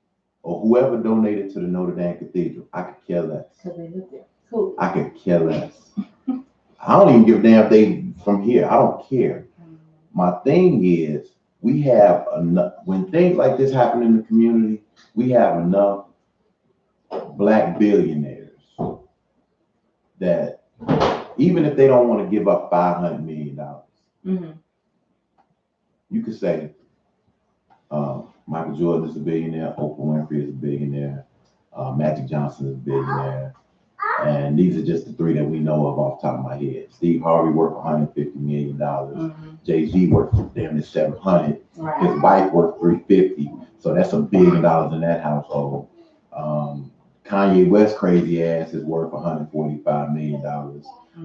or whoever donated to the Notre Dame Cathedral. I could care less. Because they live there. Cool. I could care less. I don't even give a damn if they from here. I don't care. My thing is, we have enough, when things like this happen in the community, we have enough Black billionaires that even if they don't want to give up $500 million, you could say Michael Jordan is a billionaire, Oprah Winfrey is a billionaire, Magic Johnson is a billionaire, and these are just the 3 that we know of off the top of my head. Steve Harvey worth $150 million. Jay-Z worth damn near $700. His wife worth $350. So that's $1 billion in that household. Kanye West crazy ass is worth $145 million.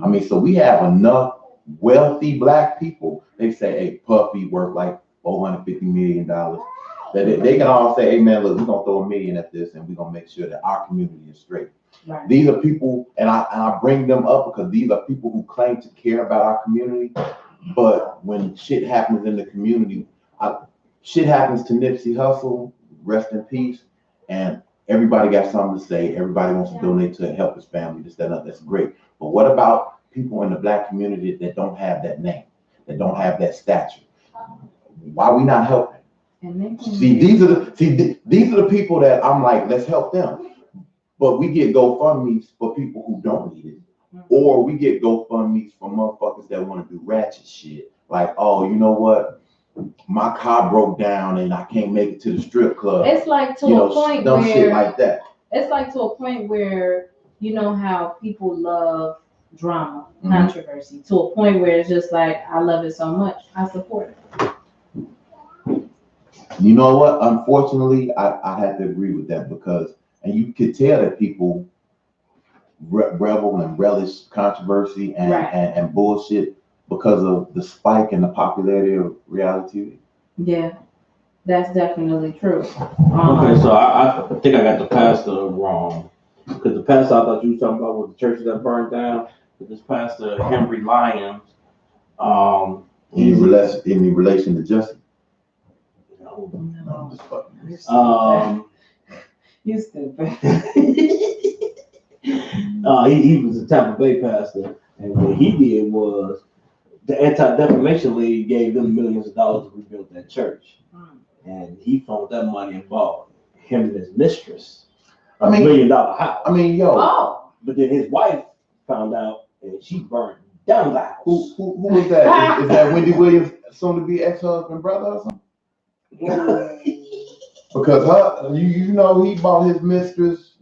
I mean, so we have enough wealthy Black people. They say, hey, Puffy worth like $450 million. That they can all say, hey man, look, we're gonna throw $1 million at this and we're gonna make sure that our community is straight. Right. These are people, and I bring them up because these are people who claim to care about our community, but when shit happens in the community, shit happens to Nipsey Hussle, rest in peace, and everybody got something to say. Everybody wants to donate to help his family. This, that, and that's great. But what about people in the Black community that don't have that name, that don't have that stature? Why are we not helping? See, these are the people that I'm like, let's help them. But we get GoFundMe's for people who don't need it. Or we get GoFundMe's for motherfuckers that want to do ratchet shit. Like, oh, you know what? My car broke down and I can't make it to the strip club. It's like to a point dumb where shit like that. It's like to a point where you know how people love drama, controversy, to a point where it's just like, I love it so much, I support it. You know what? Unfortunately, I have to agree with that because, and you could tell that people revel and relish controversy and bullshit because of the spike in the popularity of reality TV. Yeah, that's definitely true. Okay, so I think I got the pastor wrong. Because the pastor I thought you were talking about was the church that burned down. But this pastor, Henry Lyons, in relation to JUSTY. No, I'm just fucking. You stupid. He was a Tampa Bay pastor, and what he did was the Anti-Defamation League gave them millions of dollars to rebuild that church, and he found that money involved him and his mistress $1 million house. I mean, yo. Oh. But then his wife found out, and she burned down the house. Who is that? Is that Wendy Williams, soon to be ex-husband, brother, or something? Because you know, he bought his mistress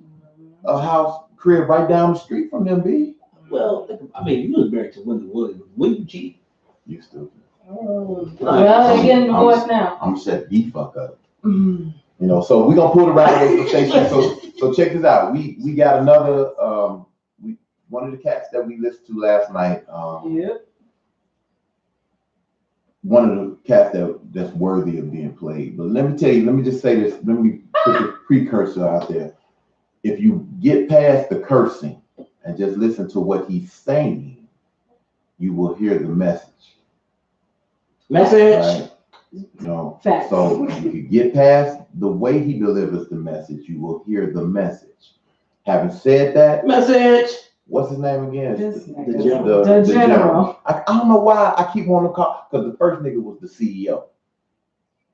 a house crib right down the street from them, B. Well, I mean, you was married to Wendy Williams. Wouldn't you cheat? You stupid. Well, they're getting divorced now. I'm shut the fuck up. You know, so we're gonna pull the rabbit over the station. So check this out. We got another one of the cats that we listened to last night. One of the cats that's worthy of being played. But let me tell you, let me just say this. Let me put the precursor out there. If you get past the cursing and just listen to what he's saying, you will hear the message. Right? You know, so if you get past the way he delivers the message, you will hear the message. Having said that, message. What's his name again? The general. I don't know why I keep wanting to call, because the first nigga was the CEO.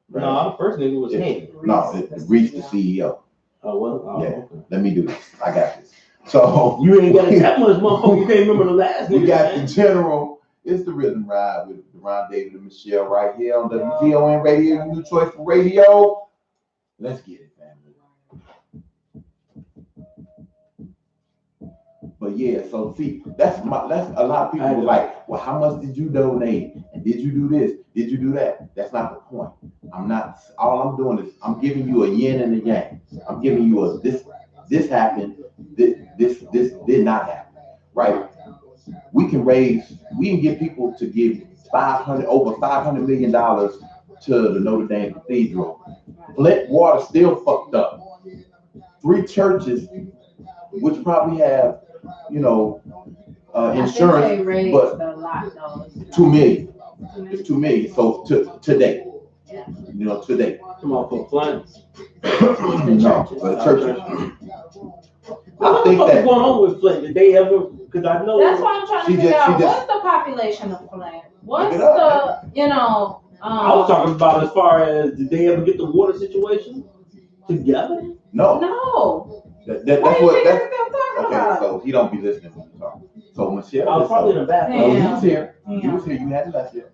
Right? No, the first nigga was him. No, Reese the CEO. Oh, well, yeah. Okay. Let me do this. I got this. So you ain't got that much, motherfucker. You can't remember the last nigga. We got the general. It's the Rhythm Ride with Ron David and Michelle right here on WTON Radio, your new choice for radio. Let's get it, family. But yeah, so see, that's a lot of people were like, well, how much did you donate? And did you do this? Did you do that? That's not the point. All I'm doing is I'm giving you a yin and a yang. I'm giving you a this happened, this did not happen, right? We can get people to give over $500 million to the Notre Dame Cathedral. Flint water still fucked up. 3 churches, which probably have, insurance, but $2 million. It's $2 million. So today, today. Come on, for Flint. No, for the churches. I think that's going on with Flint. Did they ever? Because I know that's why I'm trying to figure out what's the population of Flint. What's the I was talking about as far as did they ever get the water situation together? No. That's what. Okay, so he don't be listening when you talk. So Michelle, I was probably in the bathroom. No, you was here. You was here. You hadn't left yet.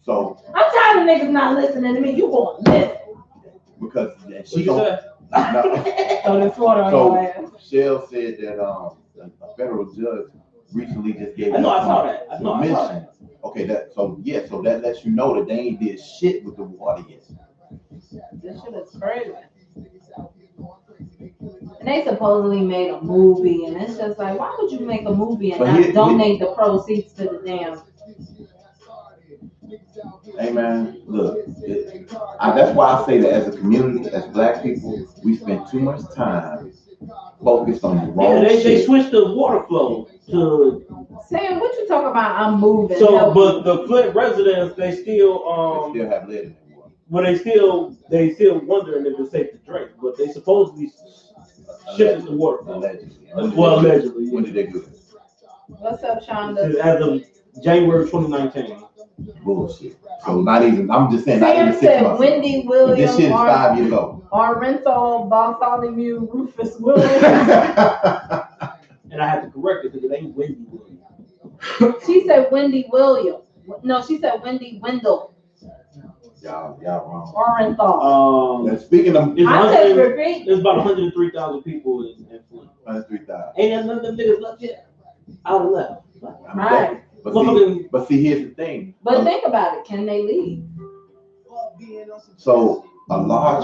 So I'm tired of niggas not listening to me. You gonna listen because she don't. No. So Michelle said that a federal judge recently just gave. I saw that. Okay, so that lets you know that they ain't did shit with the water yet. This shit is crazy. And they supposedly made a movie, and it's just like, why would you make a movie and not donate the proceeds to the damn? Hey man, look, that's why I say that as a community, as black people, we spend too much time focused on the wrong they shit. switched the water flow to. Sam, what you talking about? I'm moving. So, but the Flint residents, they still have lead in their water. Well, they still wondering if it's safe to drink, but they supposedly shifted the water flow. Allegedly. When did they do it? What's up, Shonda? As of January 2019. Bullshit. So not even. I'm just saying. Sam said Wendy Williams. This shit is 5 years old. Orenthal Bartholomew Rufus Williams. And I had to correct it because it ain't Wendy Williams. She said Wendy Williams. No, she said Wendy Wendell. Y'all wrong. Orenthal. Speaking of, there's about 103,000 people in Flint. 103,000. Ain't none of them niggas left yet. Out of left. Right. But see, here's the thing. But think about it. Can they leave? So a large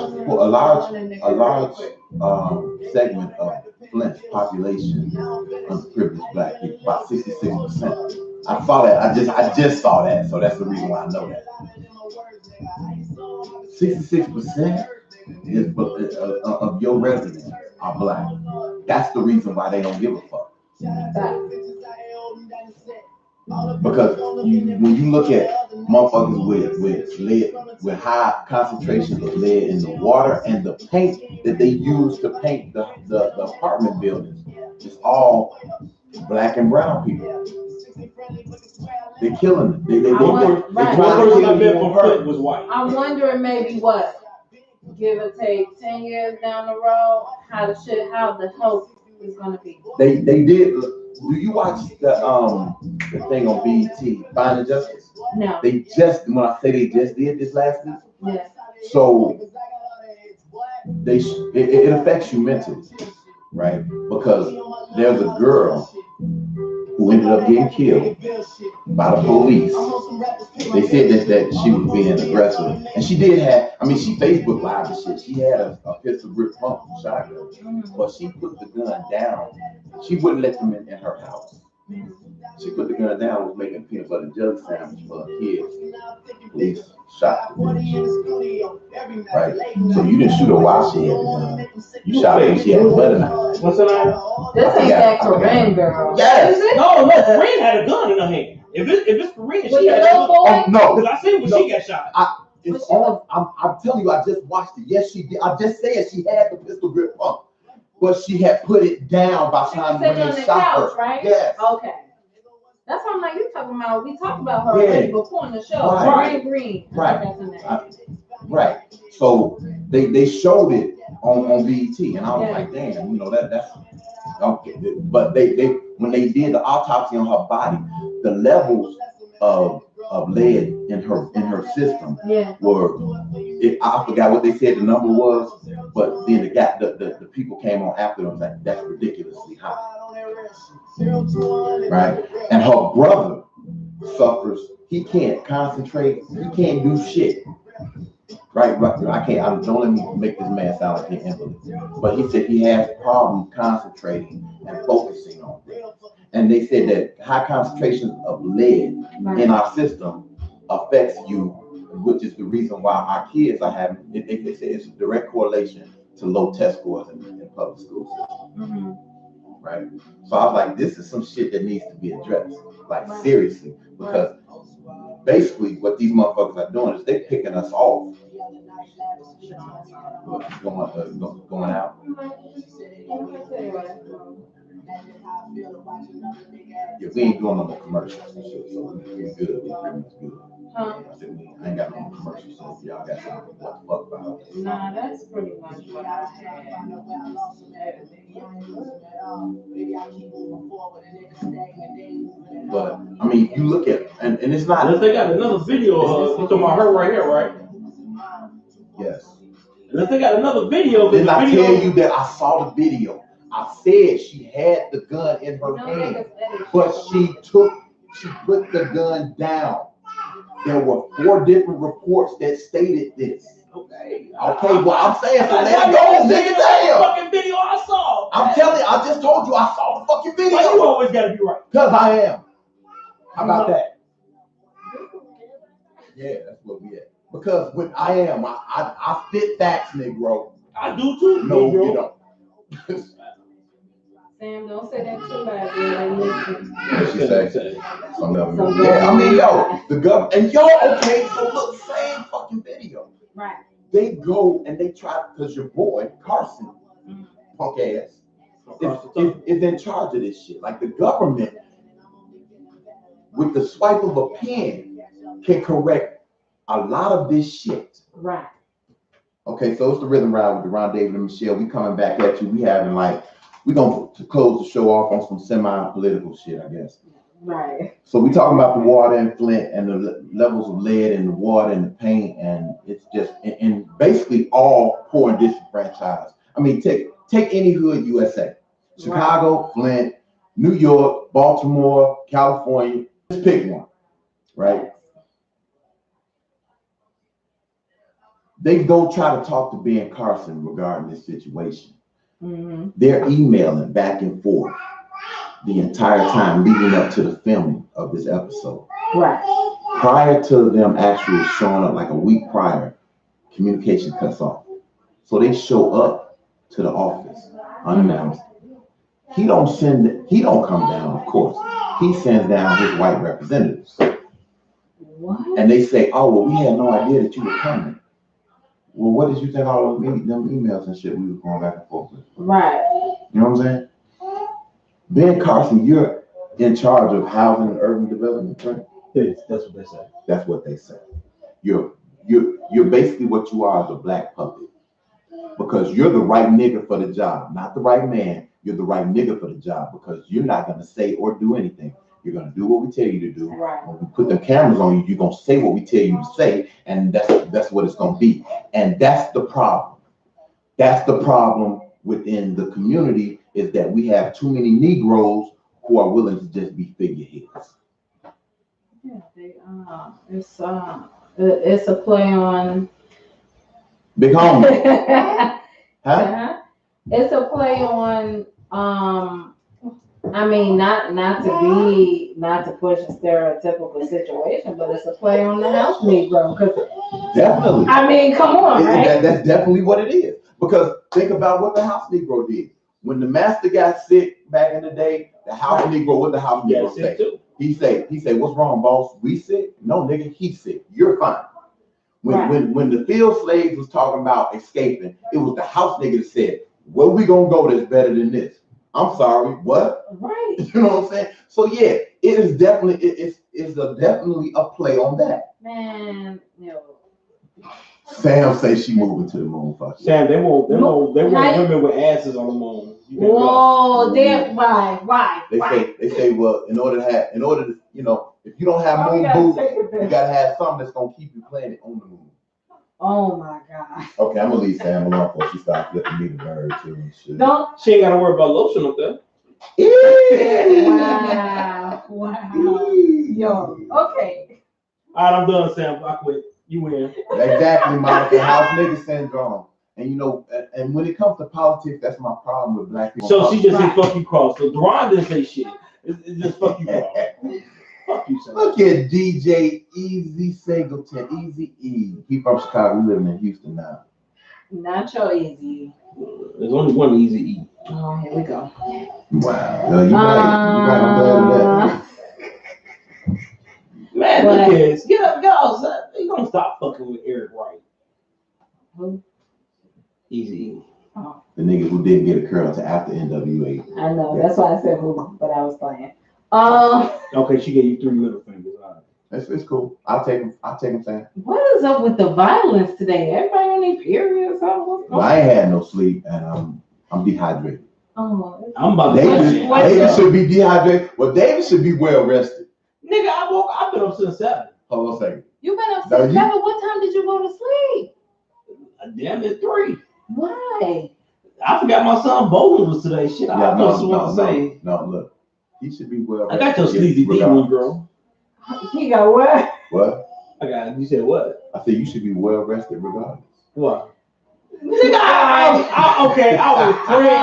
segment of Flint's population, underprivileged black people, about 66%. I saw that. I just saw that. So that's the reason why I know that. 66% of your residents are black. That's the reason why they don't give a fuck. Because when you look at motherfuckers with lead, with high concentrations of lead in the water and the paint that they use to paint the apartment buildings, it's all black and brown people. They're killing it. Was white. I'm wondering maybe what, give or take 10 years down the road, how the health is gonna be. They did. Do you watch the thing on BET, Finding Justice? No. When I say they just did this last week. Yeah. So it affects you mentally, right? Because there's a girl who ended up getting killed by the police. They said that she was being aggressive, and she did have. I mean, she Facebook Live and shit. She had a pistol grip pump shotgun, but she put the gun down. She wouldn't let them in her house. She put the gun down, was making peanut butter and jelly sandwich for her kids. Police shot the bitch. Right? So you didn't shoot her while she had the gun. You shot her when she had blood in her eye. What's her name? This ain't that Corinne girl. Yes. No, Corinne had a gun in her hand. If it's Corinne, she had a gun. Oh, no. Because I seen when she got shot. I'm telling you, I just watched it. Yes, she did. I just said she had the pistol grip pump, but she had put it down by the time when they shot her. Right? Yes. Okay. That's what I'm like, you talking about, we talked about her already before in the show. Right. Green. Right. So they showed it on BET, and I was like, damn, that's okay. But they when they did the autopsy on her body, the levels of lead in her system were, I forgot what they said the number was, but then the people came on after them and was like, that's ridiculously high. Right? And her brother suffers, he can't concentrate, he can't do shit. Right? Don't let me make this man sound like an invalid. But he said he has problems concentrating and focusing on things. And they said that high concentrations of lead in our system affects you, which is the reason why our kids are having, they say it's a direct correlation to low test scores in public schools. Right? So I was like, this is some shit that needs to be addressed, like seriously, because basically what these motherfuckers are doing is they're picking us off. Going out. Yeah, we ain't doing no more commercials and shit, so we're good. We're good. I said, I ain't got no more commercials, so if y'all got something, what the fuck about it? Nah, that's pretty much what I had. But I mean, you look at and it's not. Unless they got another video of her. You talking about her right here, right? Yes. Unless they got another video. Did I tell you that I saw the video? I said she had the gun in her hand, but she put the gun down. There were 4 different reports that stated this. Okay, well, I'm saying so now go, nigga, damn. Fucking video I saw. I'm telling you, I just told you I saw the fucking video. Why you always gotta be right? Because I am. How about that? Yeah, that's what we at. Because when I spit facts, Negro. I do too. No, bro. you don't. Sam, don't say that too loud. They listen. What she say? Some of them. Some Yeah, I mean, yo, guys. the government, and yo, okay, so look, same fucking video. Right. They go and they try, because your boy, Carson, punk ass, is in charge of this shit. Like the government, with the swipe of a pen, can correct a lot of this shit. Right. Okay, so it's the Rhythm Ride with Deron David and Michelle. We coming back at you. We gonna close the show off on some semi-political shit, I guess. Right. So we talking about the water in Flint and the levels of lead in the water and the paint, and it's just and basically all poor and disenfranchised. I mean, take any hood USA, Chicago, Flint, New York, Baltimore, California. Just pick one, right? They go try to talk to Ben Carson regarding this situation. Mm-hmm. They're emailing back and forth the entire time leading up to the filming of this episode. Right. Prior to them actually showing up, like a week prior, communication cuts off. So they show up to the office unannounced. He don't come down, of course. He sends down his white representatives. What? And they say, oh, well, we had no idea that you were coming. Well, what did you think all of them emails and shit we were going back and forth with? Right. You know what I'm saying? Ben Carson, you're in charge of housing and urban development, right? Yes, that's what they say. That's what they say. You're basically what you are as a black puppet. Because you're the right nigga for the job, not the right man. You're the right nigga for the job because you're not gonna say or do anything. You're gonna do what we tell you to do. Right. When we put the cameras on you, you're gonna say what we tell you to say, and that's what it's gonna be. And that's the problem. That's the problem within the community, is that we have too many Negroes who are willing to just be figureheads. Yeah, it's a play on Big homie. Huh? It's a play on I mean, not to push a stereotypical situation, but it's a play on the house Negro. Definitely. I mean, come on, right? That's definitely what it is. Because think about what the house Negro did. When the master got sick back in the day, the house Negro, what the house Negro say? He say, what's wrong, boss? We sick? No, nigga, he's sick. You're fine. When the field slaves was talking about escaping, it was the house nigga that said, where we gonna go that's better than this? I'm sorry, what? Right. You know what I'm saying? So yeah, it is definitely definitely a play on that. Man, Sam says she moving to the moon. Fuck. Sam, they want women with asses on the moon. Whoa, why? They say, well, in order to, if you don't have moon boots, you gotta have something that's gonna keep you planted on the moon. Oh my God. Okay, I'm gonna leave Sam alone before she starts flipping me the bird too and shit. She ain't gotta worry about lotion up there. Wow. Yo, okay. All right, I'm done, Sam. I quit. You win. Exactly, Monica. House nigga syndrome. And and when it comes to politics, that's my problem with black people. So she just said fuck you, Cross. So Deron didn't say shit. It's just fuck you, Cross. Fuck you, Sam. Look at DJ Easy Singleton, Easy E. He from Chicago, living in Houston now. Not your Easy. There's only one Easy E. Oh, here we go. Wow. You right on that. Man, look at this. Get up, y'all. You gonna stop fucking with Eric Wright. Who? Easy E. Oh. The nigga who didn't get a curl until after NWA. I know, that's why I said who, but I was playing. Okay, she gave you 3 middle fingers. All right. It's cool. I'll take him, Sam. What is up with the violence today? Everybody on their periods? I ain't had no sleep and I'm dehydrated. Oh, I'm about to David should be dehydrated. Well, David should be well rested. Nigga, I've been up since 7. Hold on a second. You been up since 7? What time did you go to sleep? Damn it, 3. Why? I forgot my son bowling was today. Shit, I don't know what to say. No, look. He should be well rested. I got your sleazy demon, girl. He got what? What? You said what? I said you should be well rested regardless. What? Nigga, I was praying.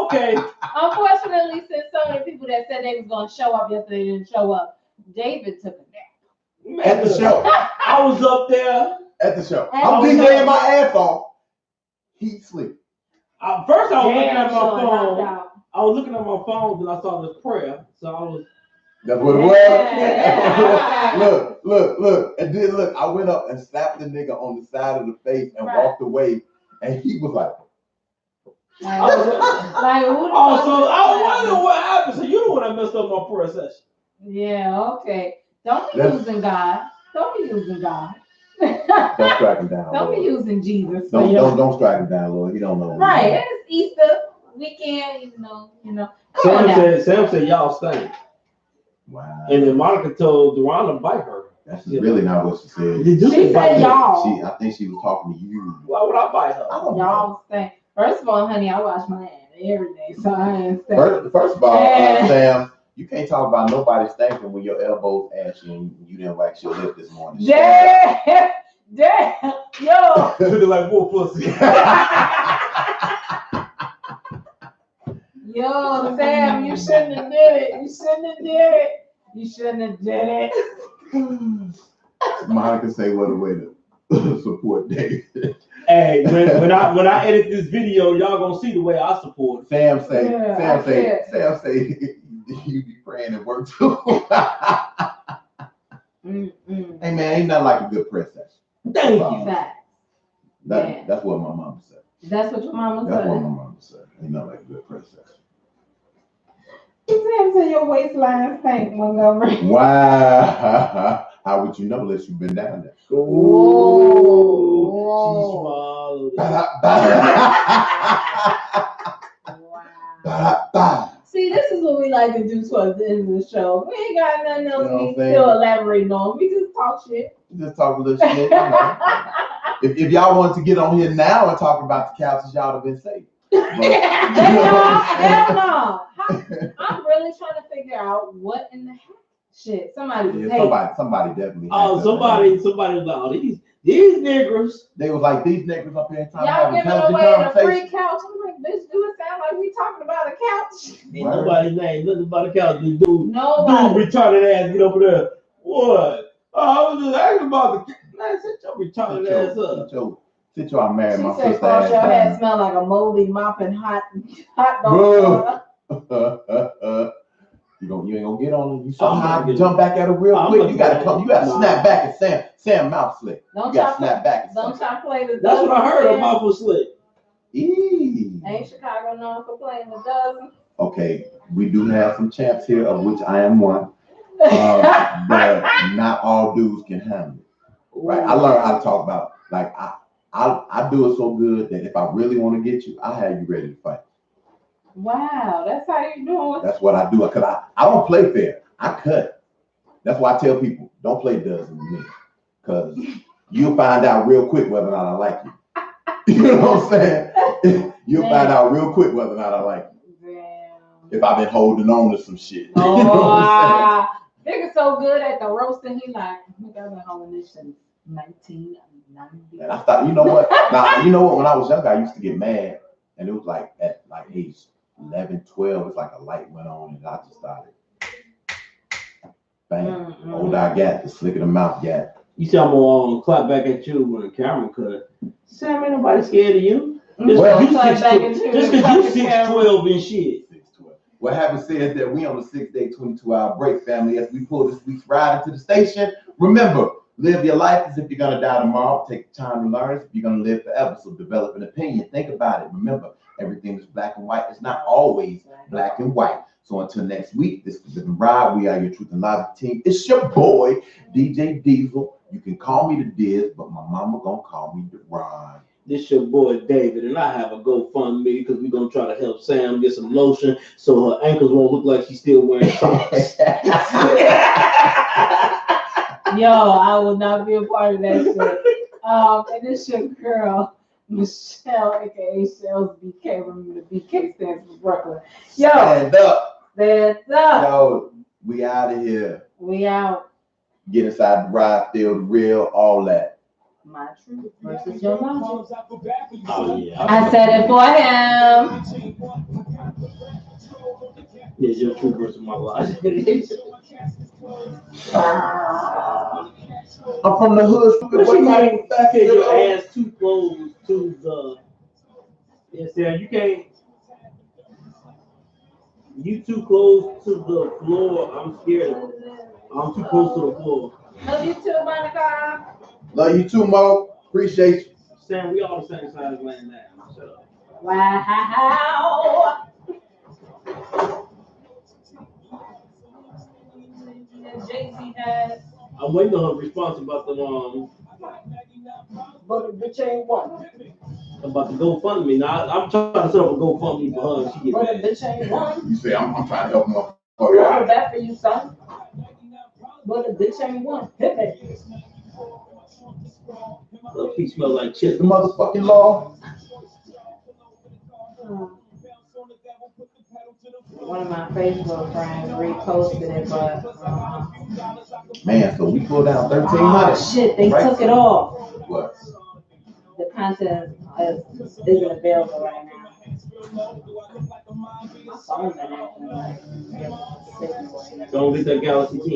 Okay. Unfortunately, since so many people that said they was gonna show up yesterday didn't show up, David took a nap. Man, At the show. I was up there. At the show. At I'm the DJing show. my ass off. He sleep. First, I was looking Damn at my sure phone. knocked out. I was looking at my phone, and I saw this prayer. So I was. That's what it Yeah. was. Look. And then look, I went up and slapped the nigga on the side of the face and Right. walked away. And he was like, Like, I was like, who the oh, fuck so is I that? wonder what happened. So you the one that messed up my prayer session. Yeah, okay. Don't be That's- using God. Don't be using God. don't strike him down, Don't be Lord. using Jesus. Don't strike him down, Lord. He don't know. Right, it's Easter weekend, you know. Come on now. Sam said y'all stink. Wow. And then Monica told Deron to bite her. That's really not what she said. Did you She bite said her? y'all. I think she was talking to you. Why would I bite her? I don't know. Y'all stink. First of all, honey, I wash my hands every day, so I ain't stink. First of all, Yeah. Sam, you can't talk about nobody stinking when your elbows ashy and you didn't wax your lip this morning. Damn, yo. Looking like more pussy. Yo, Sam, you shouldn't have did it. You shouldn't have did it. Monica say what a way to support David. Hey, when I edit this video, y'all gonna see the way I support. Sam say you be praying at work too. Hey man, ain't nothing like a good press session. Thank you. Facts. That's what my mama said. That's what your mama That's what said. my mama said. Ain't nothing like a good press session. Sam said your waistline stank, Montgomery. Wow. How would you know unless you've been down there? Whoa. She swallowed it. Wow. See, this is what we like to do towards the end of the show. We ain't got nothing else You know what we I'm saying? still elaborating on. We just talk shit. Just talk a little shit. You know. If y'all wanted to get on here now and talk about the couches, y'all have been safe. Hell no. I'm really trying to figure out what in the heck. Shit, somebody was hating. Somebody definitely. Oh, somebody was like, oh, these niggers. They was like, these niggas up here trying to Y'all have giving intelligent away the conversation. free couch. I'm like, bitch, do it sound like we talking about a couch? Ain't nobody's name, nothing about the couch. This dude Nobody. retarded ass get over there. What? Oh, I was just asking about the man. Sit your retarded ass up. Sit your married my She said, sister cross your head ass smell like a moldy mopping hot dog. down. You ain't gonna get on them. You saw I'm how gonna I get jump back at her real I'm quick. gonna You gotta get come. on. You gotta Nah. snap back at Sam mouth slick. Don't You gotta y'all snap back at don't Sam. y'all play the That's what I heard. Her dozen. mouth was slick. Eee. Ain't Chicago known for playing the dozen? Okay, we do have some champs here, of which I am one. But not all dudes can handle it. Right? I learned how to talk about like I do it so good that if I really want to get you, I have you ready to fight. Wow, that's how you doing. That's what I do. Cause I don't play fair. I cut. That's why I tell people don't play dozen with me. Cause you'll find out real quick whether or not I like you. You know what I'm saying? You'll find out real quick whether or not I like you. Damn. If I've been holding on to some shit. You know Oh, what I'm nigga so good at the roasting, he like, nigga, I've been holding this since 1990. And I thought, you know what? Now, you know what? When I was younger, I used to get mad. And it was like at like age 11, 12, it's like a light went on and I just started. Bam. The older I got, the slicker the mouth got. You see, I'm gonna clap back at you when the camera cut. Sam, ain't nobody scared of you. Well, Just clap back because at you you and clap the 6'12" and shit. 612. What happens is that we on the 6-day, 22-hour break, family. As we pull this week's ride into the station, remember, live your life as if you're gonna die tomorrow. Take the time to learn as if you're gonna live forever. So develop an opinion. Think about it. Remember, everything is black and white. It's not always black and white. So until next week, this is Live and Ride. We are your Truth and Logic team. It's your boy, DJ Diesel. You can call me the Diz, but my mama gonna call me the Ron. This your boy David, and I have a GoFundMe because we're gonna try to help Sam get some lotion so her ankles won't look like she's still wearing socks. Yo, I will not be a part of that shit. And it's your girl, Michelle, aka Shells BK. Remember the BK stands for Brooklyn. Yo, Stand up. stand up. Yo, we out of here. We out. Get inside the ride, feel the real, all that. My truth versus your logic. Oh yeah, I said it for him. It's your truth versus my logic. I'm from the hood. What you mean? Back Said your ass too close to the. Yeah, Sam, you can't. You too close to the floor. I'm scared of it. I'm too close to the floor. Love you too, Monica. Love you too, Mo. Appreciate you. Sam, we all the same size laying down. Shut up. Wow. Jay-Z has. I'm waiting on her response about the But the bitch ain't one. about the GoFundMe. Now I'm trying to set up a GoFundMe for her. She But get the bitch ain't one. You say I'm trying to help him. Well, that for you, son. But the bitch ain't one. Hit me. Little feet smell like chicken. The motherfucking law. One of my Facebook friends reposted it, but Man, so we pulled down 1300. oh shit, they took it off. What? The content isn't available right now. My phone's been acting like sick. Don't get that Galaxy 10.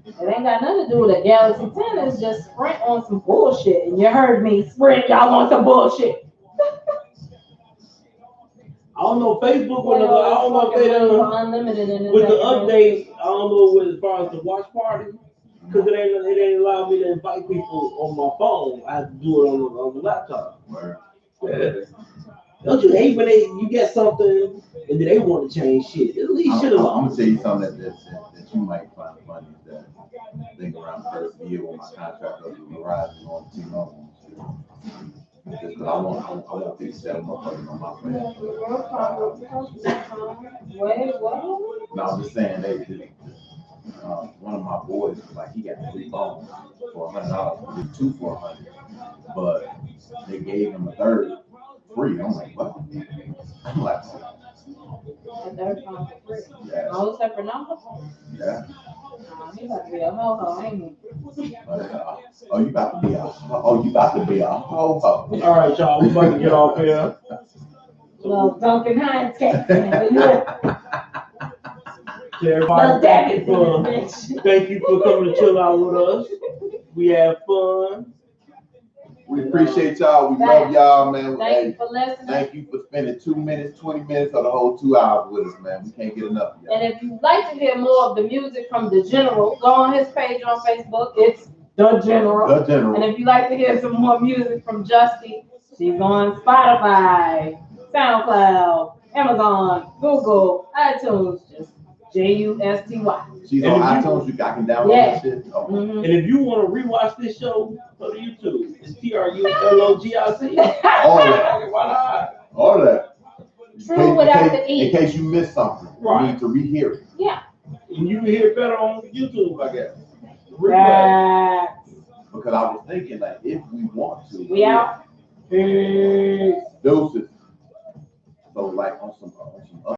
It ain't got nothing to do with a Galaxy 10. It's just Sprint on some bullshit. And you heard me, Sprint, y'all want some bullshit. I don't know Facebook with I don't know if they done unlimited with the updates. I don't know with as far as the watch party because it ain't allow me to invite people on my phone. I have to do it on the laptop. Yeah. Don't you hate when you get something and then they want to change shit? At least should have. I'm gonna tell you something that you might find funny. That I think around the first year when my contract was with Verizon on T-Mobile. Because I want these seven motherfuckers on my plan. No, I'm just saying one of my boys like he got 3 phones for $100, 2 for $100, but they gave him a third free. I'm like, what? I'm like, A third phone for free. yeah. All separate number? Yeah. He about to be a ho-ho, ain't he? You about to be a ho-ho. All right, y'all, we about to get off here. Little Duncan Hines cake. To everybody, thank you for coming to chill out with us. We had fun. We appreciate y'all. We love y'all, man. Thank you for listening. Thank you for spending 2 minutes, 20 minutes, or the whole 2 hours with us, man. We can't get enough of y'all. And if you'd like to hear more of the music from The General, go on his page on Facebook. It's The General. The General. And if you'd like to hear some more music from Justy, she's on Spotify, SoundCloud, Amazon, Google, iTunes, just JUSTY. She's on iTunes. I can download that shit. Oh. Mm-hmm. And if you want to rewatch this show, go to YouTube. It's TRULOGIC. All that. Why not? All that. True without the E. In case you missed something, Right. you need to rehear it. Yeah. And you can hear it better on YouTube, I guess. Because I was thinking, like, if we want to. We out. Deuces. So, like, on some